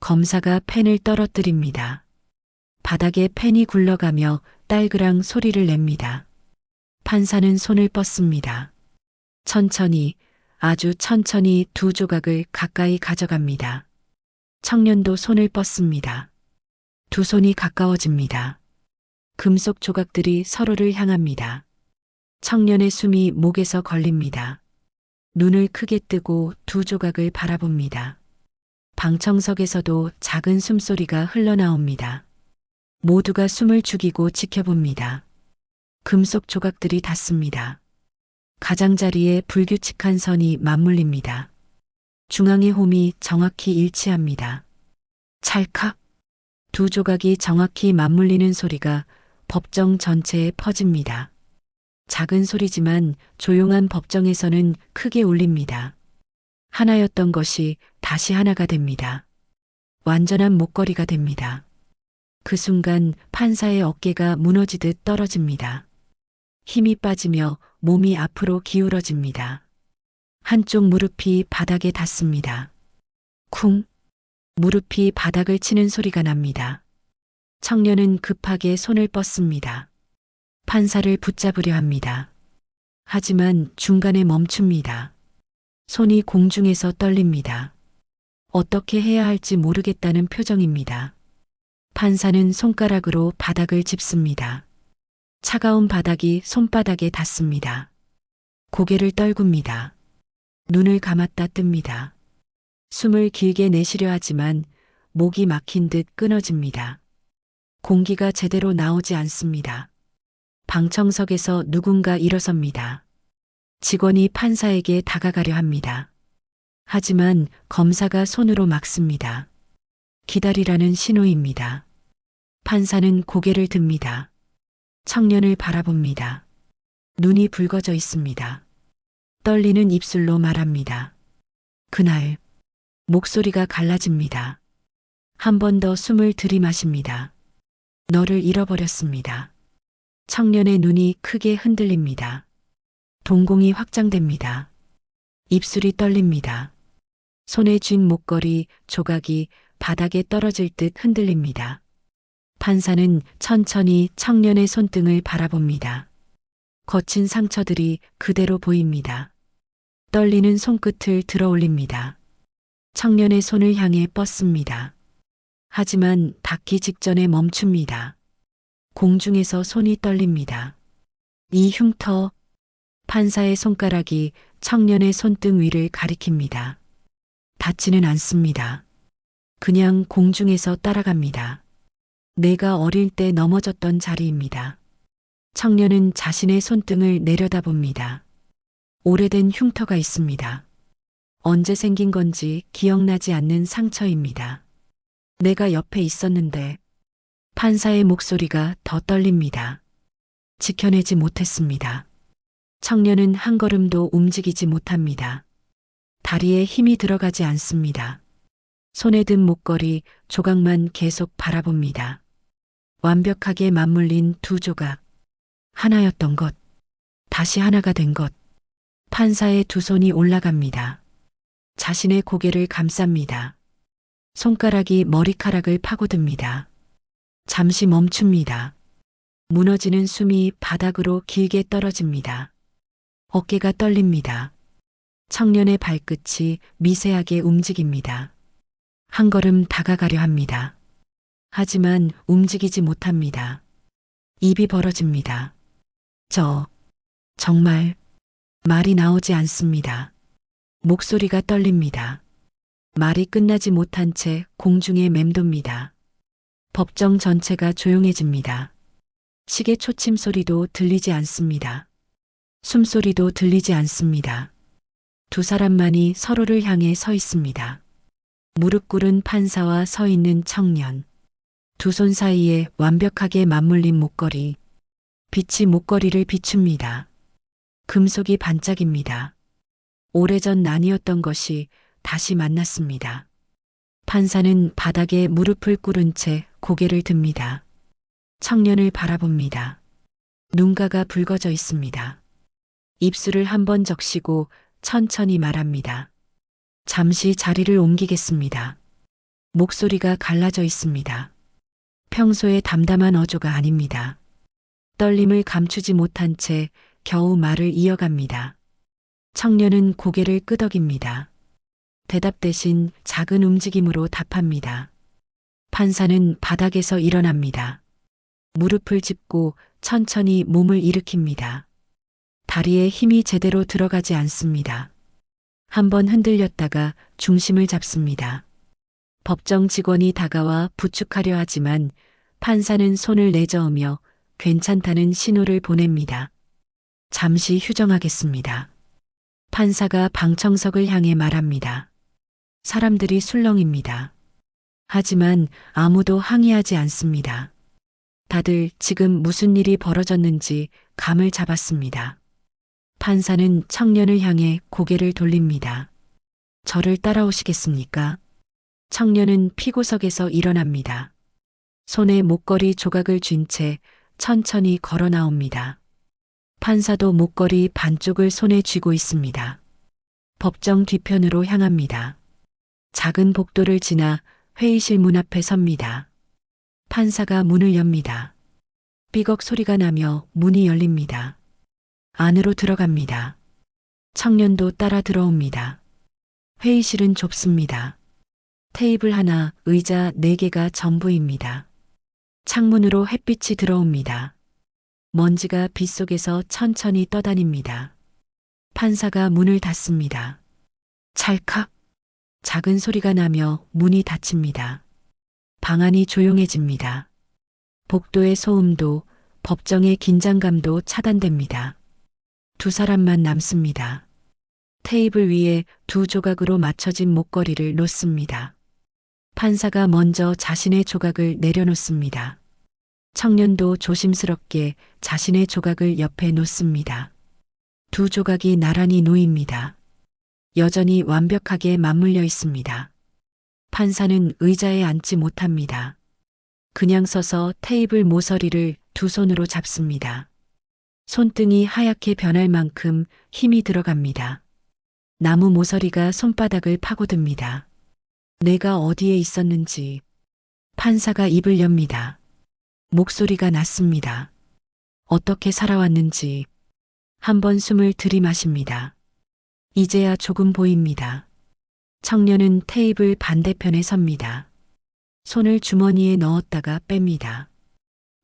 검사가 펜을 떨어뜨립니다. 바닥에 펜이 굴러가며 딸그랑 소리를 냅니다. 판사는 손을 뻗습니다. 천천히, 아주 천천히 두 조각을 가까이 가져갑니다. 청년도 손을 뻗습니다. 두 손이 가까워집니다. 금속 조각들이 서로를 향합니다. 청년의 숨이 목에서 걸립니다. 눈을 크게 뜨고 두 조각을 바라봅니다. 방청석에서도 작은 숨소리가 흘러나옵니다. 모두가 숨을 죽이고 지켜봅니다. 금속 조각들이 닿습니다. 가장자리에 불규칙한 선이 맞물립니다. 중앙의 홈이 정확히 일치합니다. 찰칵! 두 조각이 정확히 맞물리는 소리가 법정 전체에 퍼집니다. 작은 소리지만 조용한 법정에서는 크게 울립니다. 하나였던 것이 다시 하나가 됩니다. 완전한 목걸이가 됩니다. 그 순간 판사의 어깨가 무너지듯 떨어집니다. 힘이 빠지며 몸이 앞으로 기울어집니다. 한쪽 무릎이 바닥에 닿습니다. 쿵! 무릎이 바닥을 치는 소리가 납니다. 청년은 급하게 손을 뻗습니다. 판사를 붙잡으려 합니다. 하지만 중간에 멈춥니다. 손이 공중에서 떨립니다. 어떻게 해야 할지 모르겠다는 표정입니다. 판사는 손가락으로 바닥을 짚습니다. 차가운 바닥이 손바닥에 닿습니다. 고개를 떨굽니다. 눈을 감았다 뜹니다. 숨을 길게 내쉬려 하지만 목이 막힌 듯 끊어집니다. 공기가 제대로 나오지 않습니다. 방청석에서 누군가 일어섭니다. 직원이 판사에게 다가가려 합니다. 하지만 검사가 손으로 막습니다. 기다리라는 신호입니다. 판사는 고개를 듭니다. 청년을 바라봅니다. 눈이 붉어져 있습니다. 떨리는 입술로 말합니다. 그날 목소리가 갈라집니다. 한 번 더 숨을 들이마십니다. 너를 잃어버렸습니다. 청년의 눈이 크게 흔들립니다. 동공이 확장됩니다. 입술이 떨립니다. 손에 쥔 목걸이, 조각이 바닥에 떨어질 듯 흔들립니다. 판사는 천천히 청년의 손등을 바라봅니다. 거친 상처들이 그대로 보입니다. 떨리는 손끝을 들어 올립니다. 청년의 손을 향해 뻗습니다. 하지만 닿기 직전에 멈춥니다. 공중에서 손이 떨립니다. 이 흉터, 판사의 손가락이 청년의 손등 위를 가리킵니다. 닿지는 않습니다. 그냥 공중에서 따라갑니다. 내가 어릴 때 넘어졌던 자리입니다. 청년은 자신의 손등을 내려다봅니다. 오래된 흉터가 있습니다. 언제 생긴 건지 기억나지 않는 상처입니다. 내가 옆에 있었는데 판사의 목소리가 더 떨립니다. 지켜내지 못했습니다. 청년은 한 걸음도 움직이지 못합니다. 다리에 힘이 들어가지 않습니다. 손에 든 목걸이 조각만 계속 바라봅니다. 완벽하게 맞물린 두 조각. 하나였던 것, 다시 하나가 된 것. 판사의 두 손이 올라갑니다. 자신의 고개를 감쌉니다. 손가락이 머리카락을 파고듭니다. 잠시 멈춥니다. 무너지는 숨이 바닥으로 길게 떨어집니다. 어깨가 떨립니다. 청년의 발끝이 미세하게 움직입니다. 한 걸음 다가가려 합니다. 하지만 움직이지 못합니다. 입이 벌어집니다. 정말 말이 나오지 않습니다. 목소리가 떨립니다. 말이 끝나지 못한 채 공중에 맴돕니다. 법정 전체가 조용해집니다. 시계 초침 소리도 들리지 않습니다. 숨소리도 들리지 않습니다. 두 사람만이 서로를 향해 서 있습니다. 무릎 꿇은 판사와 서 있는 청년. 두 손 사이에 완벽하게 맞물린 목걸이. 빛이 목걸이를 비춥니다. 금속이 반짝입니다. 오래전 난이었던 것이 다시 만났습니다. 판사는 바닥에 무릎을 꿇은 채 고개를 듭니다. 청년을 바라봅니다. 눈가가 붉어져 있습니다. 입술을 한번 적시고 천천히 말합니다. 잠시 자리를 옮기겠습니다. 목소리가 갈라져 있습니다. 평소의 담담한 어조가 아닙니다. 떨림을 감추지 못한 채 겨우 말을 이어갑니다. 청년은 고개를 끄덕입니다. 대답 대신 작은 움직임으로 답합니다. 판사는 바닥에서 일어납니다. 무릎을 짚고 천천히 몸을 일으킵니다. 다리에 힘이 제대로 들어가지 않습니다. 한번 흔들렸다가 중심을 잡습니다. 법정 직원이 다가와 부축하려 하지만 판사는 손을 내저으며 괜찮다는 신호를 보냅니다. 잠시 휴정하겠습니다. 판사가 방청석을 향해 말합니다. 사람들이 술렁입니다. 하지만 아무도 항의하지 않습니다. 다들 지금 무슨 일이 벌어졌는지 감을 잡았습니다. 판사는 청년을 향해 고개를 돌립니다. 저를 따라오시겠습니까? 청년은 피고석에서 일어납니다. 손에 목걸이 조각을 쥔 채 천천히 걸어 나옵니다. 판사도 목걸이 반쪽을 손에 쥐고 있습니다. 법정 뒤편으로 향합니다. 작은 복도를 지나 회의실 문 앞에 섭니다. 판사가 문을 엽니다. 삐걱 소리가 나며 문이 열립니다. 안으로 들어갑니다. 청년도 따라 들어옵니다. 회의실은 좁습니다. 테이블 하나, 의자 4개가 전부입니다. 창문으로 햇빛이 들어옵니다. 먼지가 빗속에서 천천히 떠다닙니다. 판사가 문을 닫습니다. 찰칵 작은 소리가 나며 문이 닫힙니다. 방 안이 조용해집니다. 복도의 소음도 법정의 긴장감도 차단됩니다. 두 사람만 남습니다. 테이블 위에 2 조각으로 맞춰진 목걸이를 놓습니다. 판사가 먼저 자신의 조각을 내려놓습니다. 청년도 조심스럽게 자신의 조각을 옆에 놓습니다. 2 조각이 나란히 놓입니다. 여전히 완벽하게 맞물려 있습니다. 판사는 의자에 앉지 못합니다. 그냥 서서 테이블 모서리를 2 손으로 잡습니다. 손등이 하얗게 변할 만큼 힘이 들어갑니다. 나무 모서리가 손바닥을 파고듭니다. 내가 어디에 있었는지. 판사가 입을 엽니다. 목소리가 낮습니다. 어떻게 살아왔는지. 한번 숨을 들이마십니다. 이제야 조금 보입니다. 청년은 테이블 반대편에 섭니다. 손을 주머니에 넣었다가 뺍니다.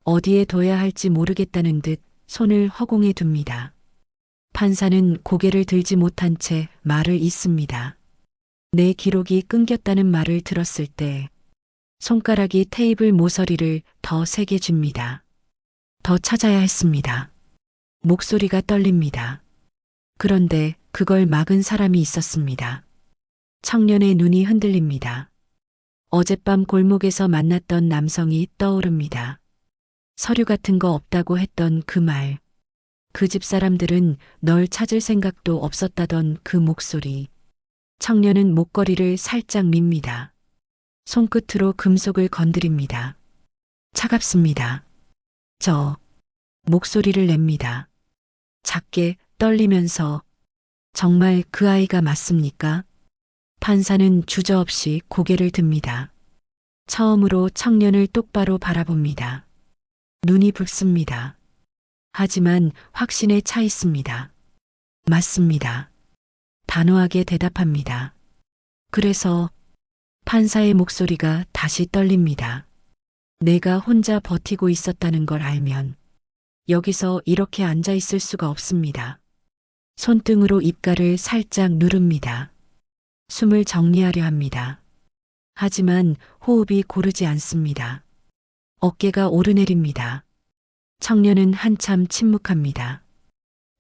어디에 둬야 할지 모르겠다는 듯 손을 허공에 둡니다. 판사는 고개를 들지 못한 채 말을 잇습니다. 내 기록이 끊겼다는 말을 들었을 때 손가락이 테이블 모서리를 더 세게 쥡니다. 더 찾아야 했습니다. 목소리가 떨립니다. 그런데 그걸 막은 사람이 있었습니다. 청년의 눈이 흔들립니다. 어젯밤 골목에서 만났던 남성이 떠오릅니다. 서류 같은 거 없다고 했던 그 말. 그 집 사람들은 널 찾을 생각도 없었다던 그 목소리. 청년은 목걸이를 살짝 밉니다. 손끝으로 금속을 건드립니다. 차갑습니다. 목소리를 냅니다. 작게 떨리면서 정말 그 아이가 맞습니까? 판사는 주저없이 고개를 듭니다. 처음으로 청년을 똑바로 바라봅니다. 눈이 붉습니다. 하지만 확신에 차 있습니다. 맞습니다. 단호하게 대답합니다. 그래서 판사의 목소리가 다시 떨립니다. 내가 혼자 버티고 있었다는 걸 알면 여기서 이렇게 앉아 있을 수가 없습니다. 손등으로 입가를 살짝 누릅니다. 숨을 정리하려 합니다. 하지만 호흡이 고르지 않습니다. 어깨가 오르내립니다. 청년은 한참 침묵합니다.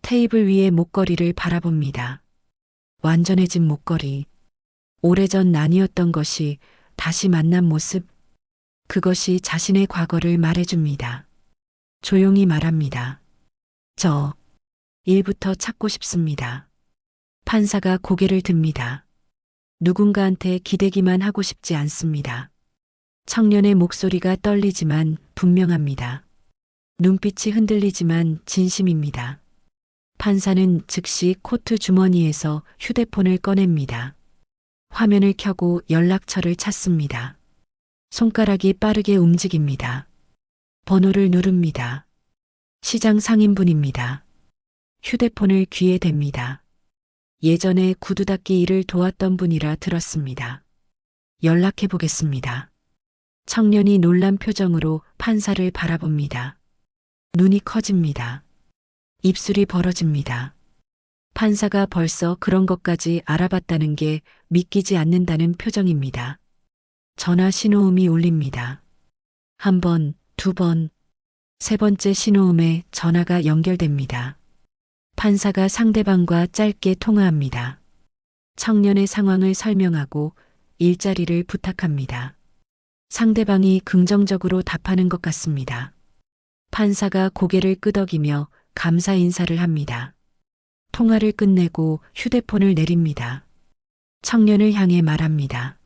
테이블 위에 목걸이를 바라봅니다. 완전해진 목걸이. 오래전 난이었던 것이 다시 만난 모습. 그것이 자신의 과거를 말해줍니다. 조용히 말합니다. 저 1부터 찾고 싶습니다. 판사가 고개를 듭니다. 누군가한테 기대기만 하고 싶지 않습니다. 청년의 목소리가 떨리지만 분명합니다. 눈빛이 흔들리지만 진심입니다. 판사는 즉시 코트 주머니에서 휴대폰을 꺼냅니다. 화면을 켜고 연락처를 찾습니다. 손가락이 빠르게 움직입니다. 번호를 누릅니다. 시장 상인분입니다. 휴대폰을 귀에 댑니다. 예전에 구두 닦기 일을 도왔던 분이라 들었습니다. 연락해 보겠습니다. 청년이 놀란 표정으로 판사를 바라봅니다. 눈이 커집니다. 입술이 벌어집니다. 판사가 벌써 그런 것까지 알아봤다는 게 믿기지 않는다는 표정입니다. 전화 신호음이 울립니다. 한 번, 두 번, 세 번째 신호음에 전화가 연결됩니다. 판사가 상대방과 짧게 통화합니다. 청년의 상황을 설명하고 일자리를 부탁합니다. 상대방이 긍정적으로 답하는 것 같습니다. 판사가 고개를 끄덕이며 감사 인사를 합니다. 통화를 끝내고 휴대폰을 내립니다. 청년을 향해 말합니다.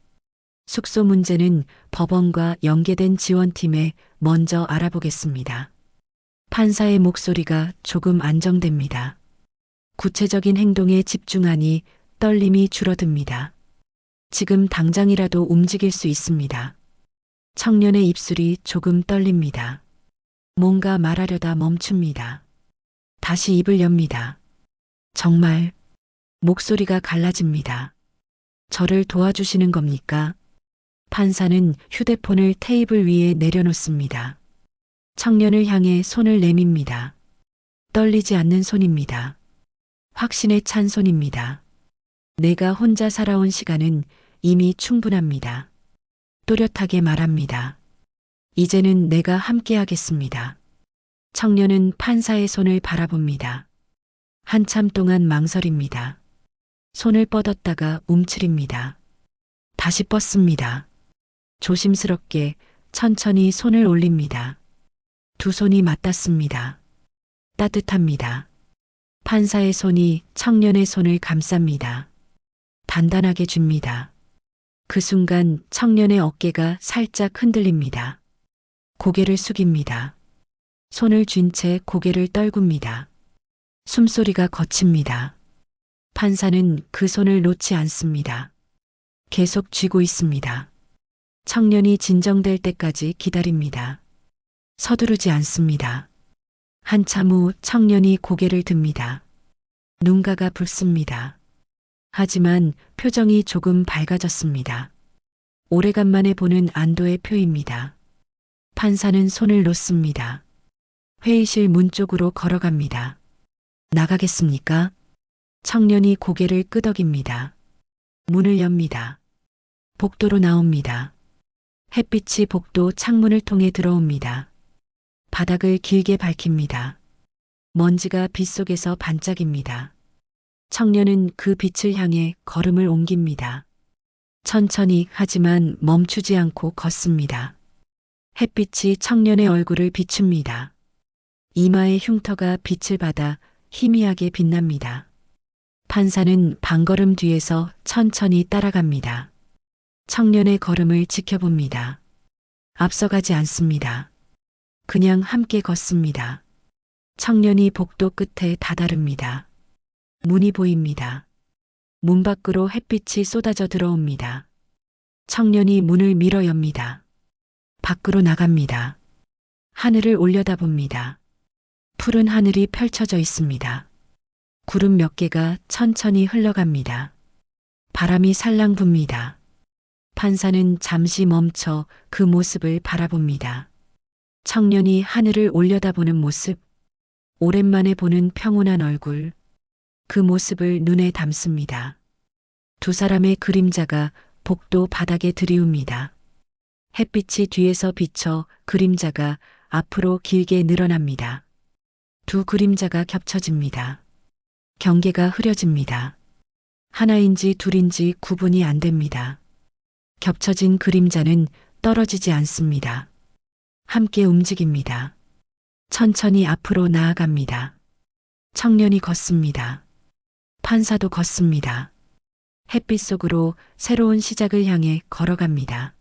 숙소 문제는 법원과 연계된 지원팀에 먼저 알아보겠습니다. 판사의 목소리가 조금 안정됩니다. 구체적인 행동에 집중하니 떨림이 줄어듭니다. 지금 당장이라도 움직일 수 있습니다. 청년의 입술이 조금 떨립니다. 뭔가 말하려다 멈춥니다. 다시 입을 엽니다. 정말 목소리가 갈라집니다. 저를 도와주시는 겁니까? 판사는 휴대폰을 테이블 위에 내려놓습니다. 청년을 향해 손을 내밉니다. 떨리지 않는 손입니다. 확신에 찬 손입니다. 내가 혼자 살아온 시간은 이미 충분합니다. 또렷하게 말합니다. 이제는 내가 함께하겠습니다. 청년은 판사의 손을 바라봅니다. 한참 동안 망설입니다. 손을 뻗었다가 움츠립니다. 다시 뻗습니다. 조심스럽게 천천히 손을 올립니다. 두 손이 맞닿습니다. 따뜻합니다. 판사의 손이 청년의 손을 감쌉니다. 단단하게 줍니다. 그 순간 청년의 어깨가 살짝 흔들립니다. 고개를 숙입니다. 손을 쥔 채 고개를 떨굽니다. 숨소리가 거칩니다. 판사는 그 손을 놓지 않습니다. 계속 쥐고 있습니다. 청년이 진정될 때까지 기다립니다. 서두르지 않습니다. 한참 후 청년이 고개를 듭니다. 눈가가 붉습니다. 하지만 표정이 조금 밝아졌습니다. 오래간만에 보는 안도의 표입니다. 판사는 손을 놓습니다. 회의실 문 쪽으로 걸어갑니다. 나가겠습니까? 청년이 고개를 끄덕입니다. 문을 엽니다. 복도로 나옵니다. 햇빛이 복도 창문을 통해 들어옵니다. 바닥을 길게 밝힙니다. 먼지가 빗속에서 반짝입니다. 청년은 그 빛을 향해 걸음을 옮깁니다. 천천히 하지만 멈추지 않고 걷습니다. 햇빛이 청년의 얼굴을 비춥니다. 이마의 흉터가 빛을 받아 희미하게 빛납니다. 판사는 반걸음 뒤에서 천천히 따라갑니다. 청년의 걸음을 지켜봅니다. 앞서가지 않습니다. 그냥 함께 걷습니다. 청년이 복도 끝에 다다릅니다. 문이 보입니다. 문 밖으로 햇빛이 쏟아져 들어옵니다. 청년이 문을 밀어 엽니다. 밖으로 나갑니다. 하늘을 올려다봅니다. 푸른 하늘이 펼쳐져 있습니다. 구름 몇 개가 천천히 흘러갑니다. 바람이 살랑 붑니다. 판사는 잠시 멈춰 그 모습을 바라봅니다. 청년이 하늘을 올려다보는 모습, 오랜만에 보는 평온한 얼굴, 그 모습을 눈에 담습니다. 두 사람의 그림자가 복도 바닥에 들이웁니다. 햇빛이 뒤에서 비쳐 그림자가 앞으로 길게 늘어납니다. 두 그림자가 겹쳐집니다. 경계가 흐려집니다. 하나인지 둘인지 구분이 안 됩니다. 겹쳐진 그림자는 떨어지지 않습니다. 함께 움직입니다. 천천히 앞으로 나아갑니다. 청년이 걷습니다. 판사도 걷습니다. 햇빛 속으로 새로운 시작을 향해 걸어갑니다.